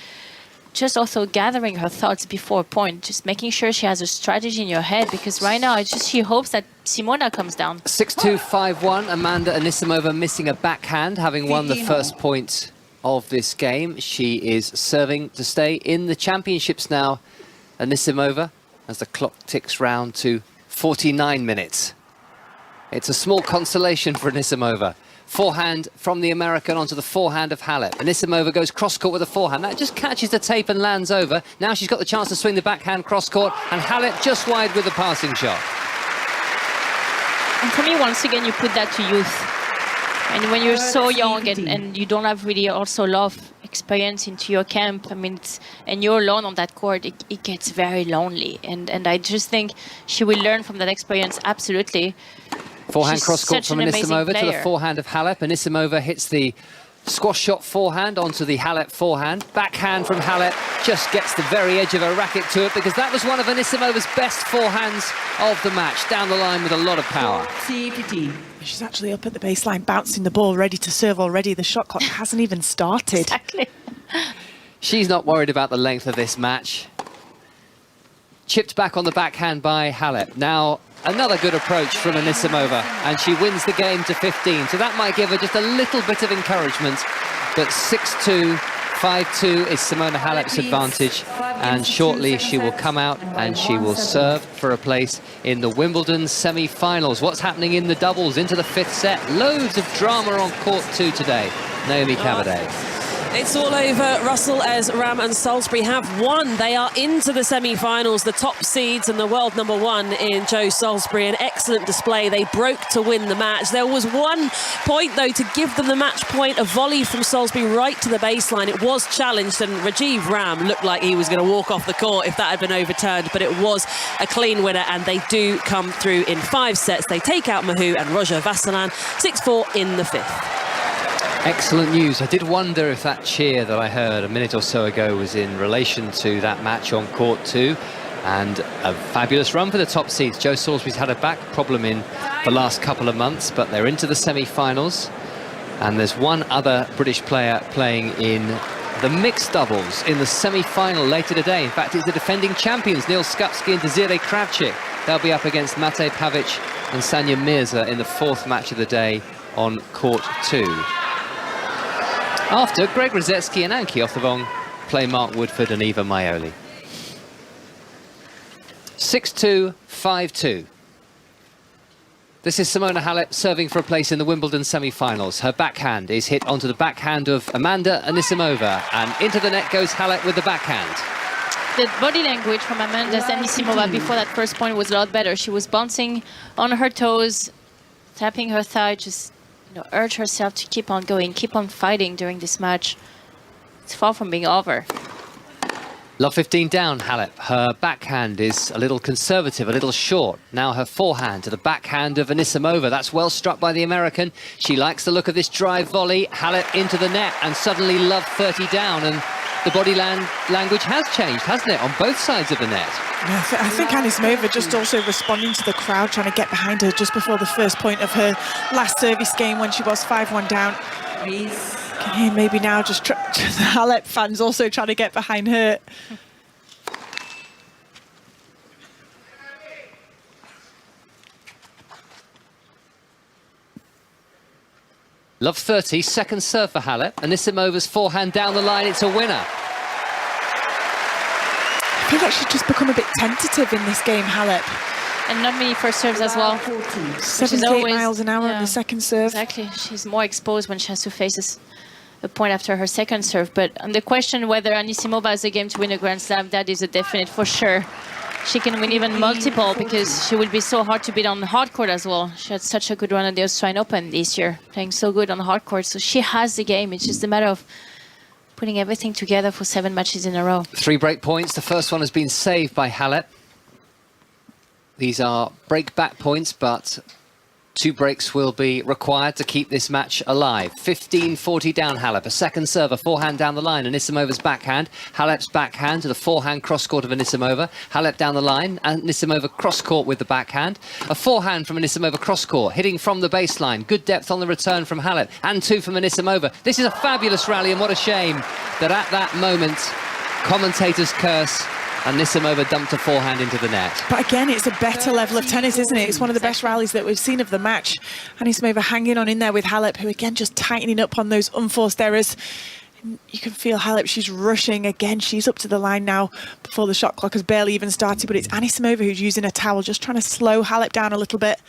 just also gathering her thoughts before a point, just making sure she has a strategy in your head, because right now it's just she hopes that Simona comes down. 6-2, 5-1. Amanda Anisimova missing a backhand, having won the first point of this game. She is serving to stay in the championships now. Anisimova, as the clock ticks round to 49 minutes. It's a small consolation for Anisimova. Forehand from the American onto the forehand of Halep. Anisimova goes cross-court with a forehand. That just catches the tape and lands over. Now she's got the chance to swing the backhand cross-court, and Halep just wide with the passing shot. And for me, once again, you put that to youth. And when you're so young and you don't have really also a lot of experience into your camp, I mean, and you're alone on that court, it gets very lonely. And I just think she will learn from that experience, absolutely. Forehand cross-court from Anisimova to the forehand of Halep. Anisimova hits the squash shot forehand onto the Halep forehand. Backhand from Halep just gets the very edge of her racket to it, because that was one of Anisimova's best forehands of the match. Down the line with a lot of power. She's actually up at the baseline, bouncing the ball, ready to serve already. The shot clock hasn't even started. Exactly. She's not worried about the length of this match. Chipped back on the backhand by Halep. Now another good approach from Anisimova, and she wins the game to 15. So that might give her just a little bit of encouragement. But 6-2, 5-2 is Simona Halep's advantage, and shortly she will come out and she will serve for a place in the Wimbledon semi-finals. What's happening in the doubles into the 5th set? Loads of drama on court 2 today. Naomi Cavaday. It's all over, Russell, as Ram and Salisbury have won. They are into the semi-finals, the top seeds and the world number one in Joe Salisbury. An excellent display. They broke to win the match. There was one point, though, to give them the match point, a volley from Salisbury right to the baseline. It was challenged, and Rajiv Ram looked like he was going to walk off the court if that had been overturned, but it was a clean winner, and they do come through in 5 sets. They take out Mahou and Roger Vasselin, 6-4 in the 5th. Excellent news. I did wonder if that cheer that I heard a minute or so ago was in relation to that match on court 2. And a fabulous run for the top seeds. Joe Salisbury's had a back problem in the last couple of months, but they're into the semi-finals. And there's one other British player playing in the mixed doubles in the semi-final later today. In fact, it's the defending champions, Neil Skupski and Desiree Kravchik. They'll be up against Mate Pavic and Sanya Mirza in the 4th match of the day on court 2. After Greg Rosetsky and Anki Othevong play Mark Woodford and Eva Maioli. 6-2, 5-2. This is Simona Halep serving for a place in the Wimbledon semi-finals. Her backhand is hit onto the backhand of Amanda Anisimova, and into the net goes Halep with the backhand. The body language from Amanda Anisimova before that first point was a lot better. She was bouncing on her toes, tapping her thigh, just urge herself to keep on going, keep on fighting during this match. It's far from being over. Love 15 down, Halep. Her backhand is a little conservative, a little short. Now her forehand to the backhand of Anisimova. That's well struck by the American. She likes the look of this drive volley. Halep into the net, and suddenly Love 30 down. And the body language has changed, hasn't it, on both sides of the net? Yeah, I think Anisimova just also responding to the crowd, trying to get behind her just before the first point of her last service game when she was 5-1 down. Can hear maybe now just the Halep fans also trying to get behind her. Love 30, second serve for Halep. Anisimova's forehand down the line, it's a winner. I feel like she's just become a bit tentative in this game, Halep. And not many first serves as well. 78 miles an hour on the second serve. Exactly. She's more exposed when she has to face a point after her second serve. But on the question whether Anisimova has a game to win a Grand Slam, that is a definite for sure. She can win even multiple because she will be so hard to beat on the hard court as well. She had such a good run at the Australian Open this year, playing so good on the hard court. So she has the game. It's just a matter of putting everything together for 7 matches in a row. 3 break points. The first one has been saved by Halep. These are break back points, but 2 breaks will be required to keep this match alive. 15-40 down Halep. A second serve, a forehand down the line. Anisimova's backhand. Halep's backhand to the forehand cross-court of Anisimova. Halep down the line. Anisimova cross-court with the backhand. A forehand from Anisimova cross-court, hitting from the baseline. Good depth on the return from Halep. And 2 from Anisimova. This is a fabulous rally, and what a shame that at that moment, commentators curse. Anisimova dumped a forehand into the net. But again, it's a better level of tennis, isn't it? It's one of the best rallies that we've seen of the match. Anisimova hanging on in there with Halep, who again just tightening up on those unforced errors. And you can feel Halep, she's rushing again. She's up to the line now before the shot clock has barely even started. But it's Anisimova who's using a towel, just trying to slow Halep down a little bit.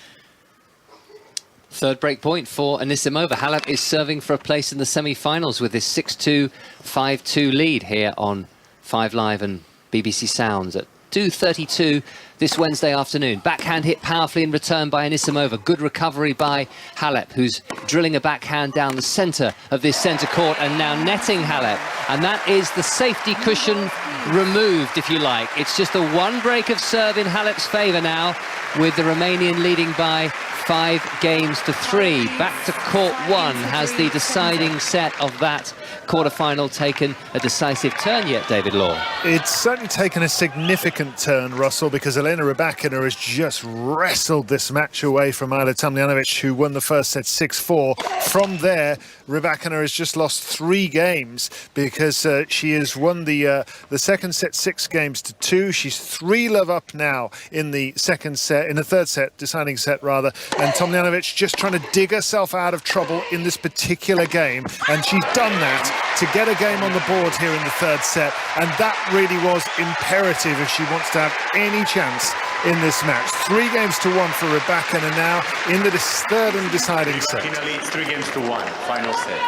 Third break point for Anisimova. Halep is serving for a place in the semi-finals with this 6-2, 5-2 lead here on 5 Live and BBC Sounds at 2:32 this Wednesday afternoon. Backhand hit powerfully in return by Anisimova. Good recovery by Halep, who's drilling a backhand down the centre of this centre court and now netting Halep. And that is the safety cushion removed, if you like. It's just a 1 break of serve in Halep's favour now, with the Romanian leading by 5-3. Back to court 1. Has the deciding set of that quarter-final taken a decisive turn yet, David Law? It's certainly taken a significant turn, Russell, because Elena Rybakina has just wrestled this match away from Ajla Tomljanovic, who won the first set 6-4. From there, Rybakina has just lost 3 games because she has won the second set 6-2. She's 3-love up now in the second set, in the third set, deciding set rather. And Tomljanovic just trying to dig herself out of trouble in this particular game, and she's done that to get a game on the board here in the third set, and that really was imperative if she wants to have any chance in this match. 3-1 for Rybakina now in the third and deciding set. Finally, it's 3-1, final set.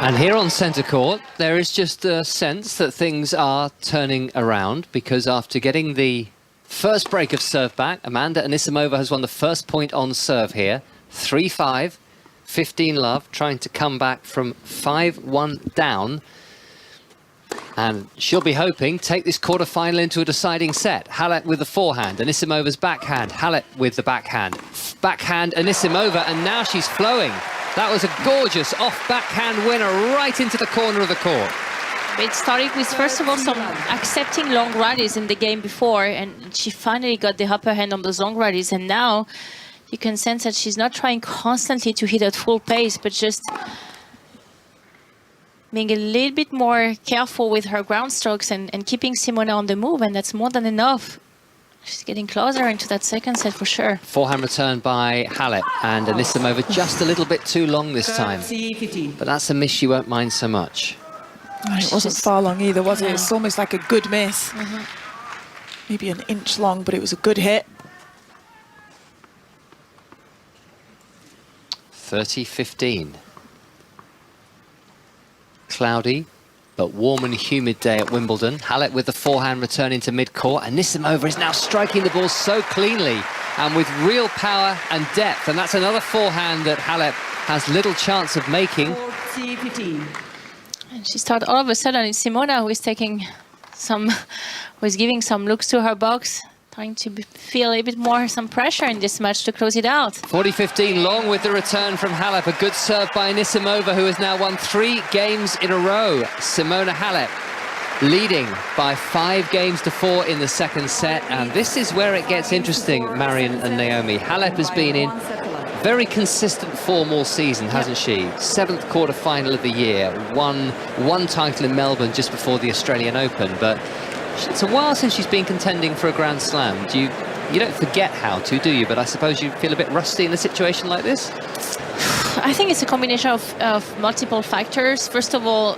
And here on centre court, there is just a sense that things are turning around, because after getting the first break of serve back, Amanda Anisimova has won the first point on serve here. 3-5, 15-love, trying to come back from 5-1 down. And she'll be hoping take this quarter-final into a deciding set. Halep with the forehand, Anisimova's backhand, Halep with the backhand. Backhand Anisimova, and now she's flowing. That was a gorgeous off-backhand winner right into the corner of the court. It started with, first of all, some accepting long rallies in the game before, and she finally got the upper hand on those long rallies, and now you can sense that she's not trying constantly to hit at full pace, but just being a little bit more careful with her ground strokes and keeping Simona on the move, and that's more than enough. She's getting closer into that second set for sure. Forehand return by Halep, and Anisimova just a little bit too long this time. But that's a miss she won't mind so much. It wasn't far long either, was it? It's almost like a good miss. Maybe an inch long, but it was a good hit. 30-15. Cloudy, but warm and humid day at Wimbledon. Halep with the forehand return into mid-court. Anisimova is now striking the ball so cleanly and with real power and depth. And that's another forehand that Halep has little chance of making. And she started all of a sudden, it's Simona who is taking some, who is giving some looks to her box, trying to feel a bit more some pressure in this match to close it out. 40-15 long with the return from Halep. A good serve by Anisimova, who has now won 3 games in a row. Simona Halep leading by 5 games to 4 in the second set. And this is where it gets interesting, Marion and Naomi. Halep has been in very consistent form all season, hasn't she? 7th quarter-final of the year. Won 1 title in Melbourne just before the Australian Open. But it's a while since she's been contending for a Grand Slam. You don't forget how to, do you? But I suppose you feel a bit rusty in a situation like this? I think it's a combination of multiple factors. First of all,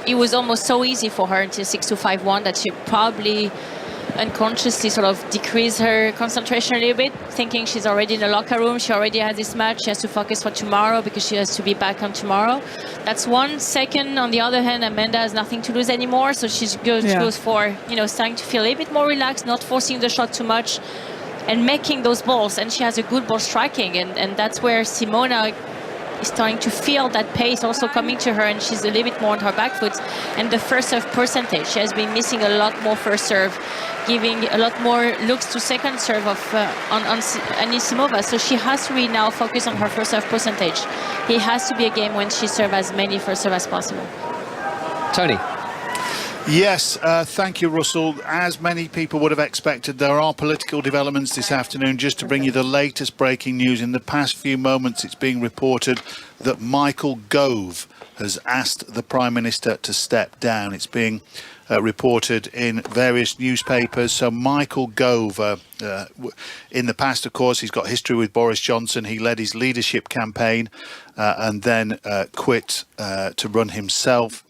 it was almost so easy for her until 6-2, 5-1 that she probably unconsciously sort of decreased her concentration a little bit, thinking she's already in the locker room, she already has this match, she has to focus for tomorrow because she has to be back on tomorrow. That's one. Second, on the other hand, Amanda has nothing to lose anymore, so she goes for, you know, starting to feel a little bit more relaxed, not forcing the shot too much and making those balls, and she has a good ball striking, and that's where Simona is starting to feel that pace also coming to her, and she's a little bit more on her back foot. And the first serve percentage, she has been missing a lot more first serve, giving a lot more looks to second serve on Anisimova. So she has to really now focus on her first serve percentage. It has to be a game when she serves as many first serve as possible. Tony. Yes, thank you, Russell. As many people would have expected, there are political developments this afternoon. Just to bring you the latest breaking news, in the past few moments it's being reported that Michael Gove has asked the Prime Minister to step down. It's being reported in various newspapers. So Michael Gove, in the past, of course, he's got history with Boris Johnson. He led his leadership campaign and then quit to run himself.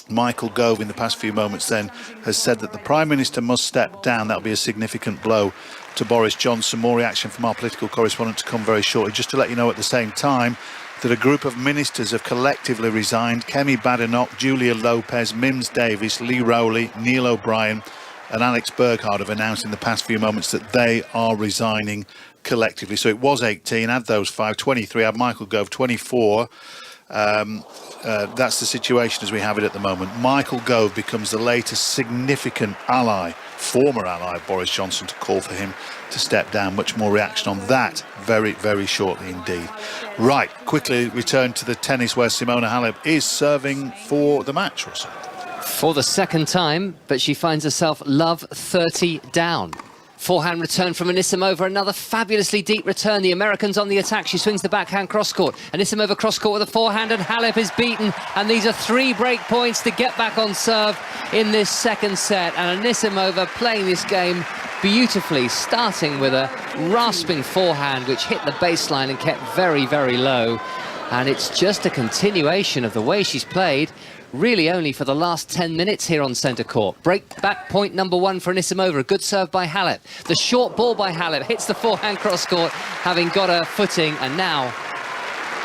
Michael Gove, in the past few moments then, has said that the Prime Minister must step down. That'll be a significant blow to Boris Johnson. More reaction from our political correspondent to come very shortly. Just to let you know at the same time that a group of ministers have collectively resigned. Kemi Badenoch, Julia Lopez, Mims Davis, Lee Rowley, Neil O'Brien and Alex Burghardt have announced in the past few moments that they are resigning collectively. So it was 18, add those 5, 23, add Michael Gove, 24. That's the situation as we have it at the moment. Michael Gove becomes the latest significant ally, former ally of Boris Johnson, to call for him to step down. Much more reaction on that very, very shortly indeed. Right, quickly return to the tennis where Simona Halep is serving for the match, Russell. For the second time, but she finds herself love 30 down. Forehand return from Anisimova, another fabulously deep return. The American's on the attack. She swings the backhand cross-court. Anisimova cross-court with a forehand, and Halep is beaten. And these are 3 break points to get back on serve in this second set. And Anisimova playing this game beautifully, starting with a rasping forehand, which hit the baseline and kept very, very low. And it's just a continuation of the way she's played, really only for the last 10 minutes here on centre court. Break back point number 1 for Anisimova. A good serve by Halep. The short ball by Halep hits the forehand cross court, having got a footing, and now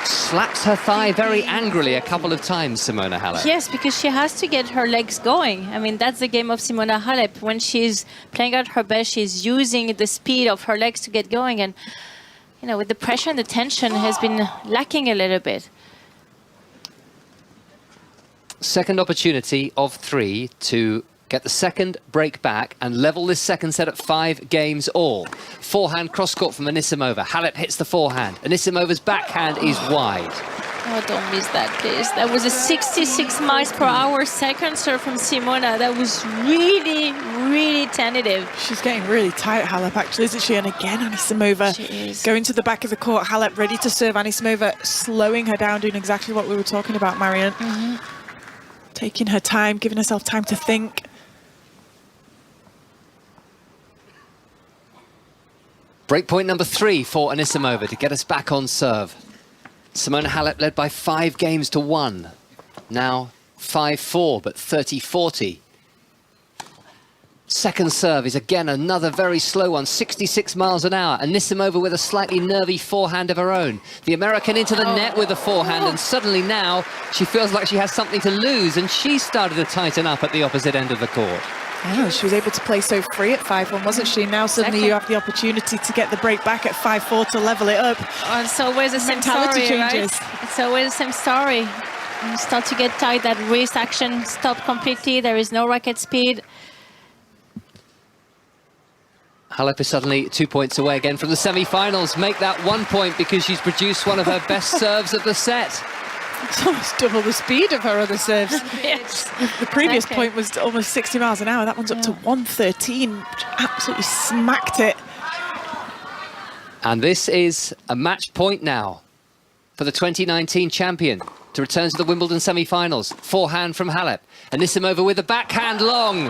slaps her thigh very angrily a couple of times, Simona Halep. Yes, because she has to get her legs going. I mean, that's the game of Simona Halep. When she's playing at her best, she's using the speed of her legs to get going. And, you know, with the pressure and the tension has been lacking a little bit. Second opportunity of 3 to get the second break back and level this second set at 5 games all. Forehand cross-court from Anisimova. Halep hits the forehand. Anisimova's backhand is wide. Oh, don't miss that, please. That was a 66 miles per hour second serve from Simona. That was really, really tentative. She's getting really tight, Halep, actually, isn't she? And again, Anisimova going to the back of the court. Halep ready to serve. Anisimova slowing her down, doing exactly what we were talking about, Marion. Taking her time, giving herself time to think. Breakpoint number 3 for Anisimova to get us back on serve. Simona Halep led by 5 games to 1. Now 5-4, but 30-40. Second serve is again another very slow one, 66 miles an hour. Anisimova with a slightly nervy forehand of her own. The American into the net with a forehand, and suddenly now she feels like she has something to lose, and she started to tighten up at the opposite end of the court. Yeah, she was able to play so free at 5-1, wasn't she? Now suddenly you have the opportunity to get the break back at 5-4 to level it up. Oh, it's always the same Mentality story, changes. right? It's always the same story. You start to get tight, that wrist action stopped completely. There is no racket speed. Halep is suddenly 2 points away again from the semi-finals. Make that 1 point because she's produced one of her best serves of the set. It's almost double the speed of her other serves. Yes. The previous point was almost 60 miles an hour. That one's up to 113. Absolutely smacked it. And this is a match point now for the 2019 champion to return to the Wimbledon semi-finals. Forehand from Halep. Anisimova with a backhand long.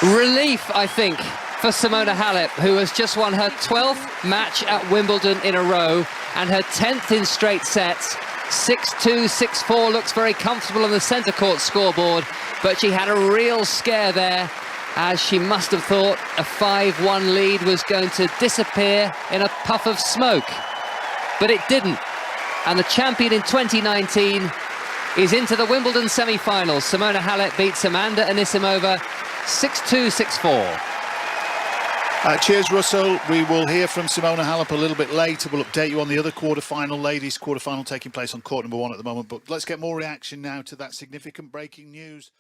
Relief, I think, for Simona Halep, who has just won her 12th match at Wimbledon in a row and her 10th in straight sets. 6-2, 6-4, looks very comfortable on the centre court scoreboard, but she had a real scare there, as she must have thought a 5-1 lead was going to disappear in a puff of smoke. But it didn't. And the champion in 2019 is into the Wimbledon semi-finals. Simona Halep beats Amanda Anisimova 6-2, 6-4. Cheers, Russell. We will hear from Simona Halep a little bit later. We'll update you on the other quarter-final, ladies' quarter-final taking place on court number 1 at the moment. But let's get more reaction now to that significant breaking news.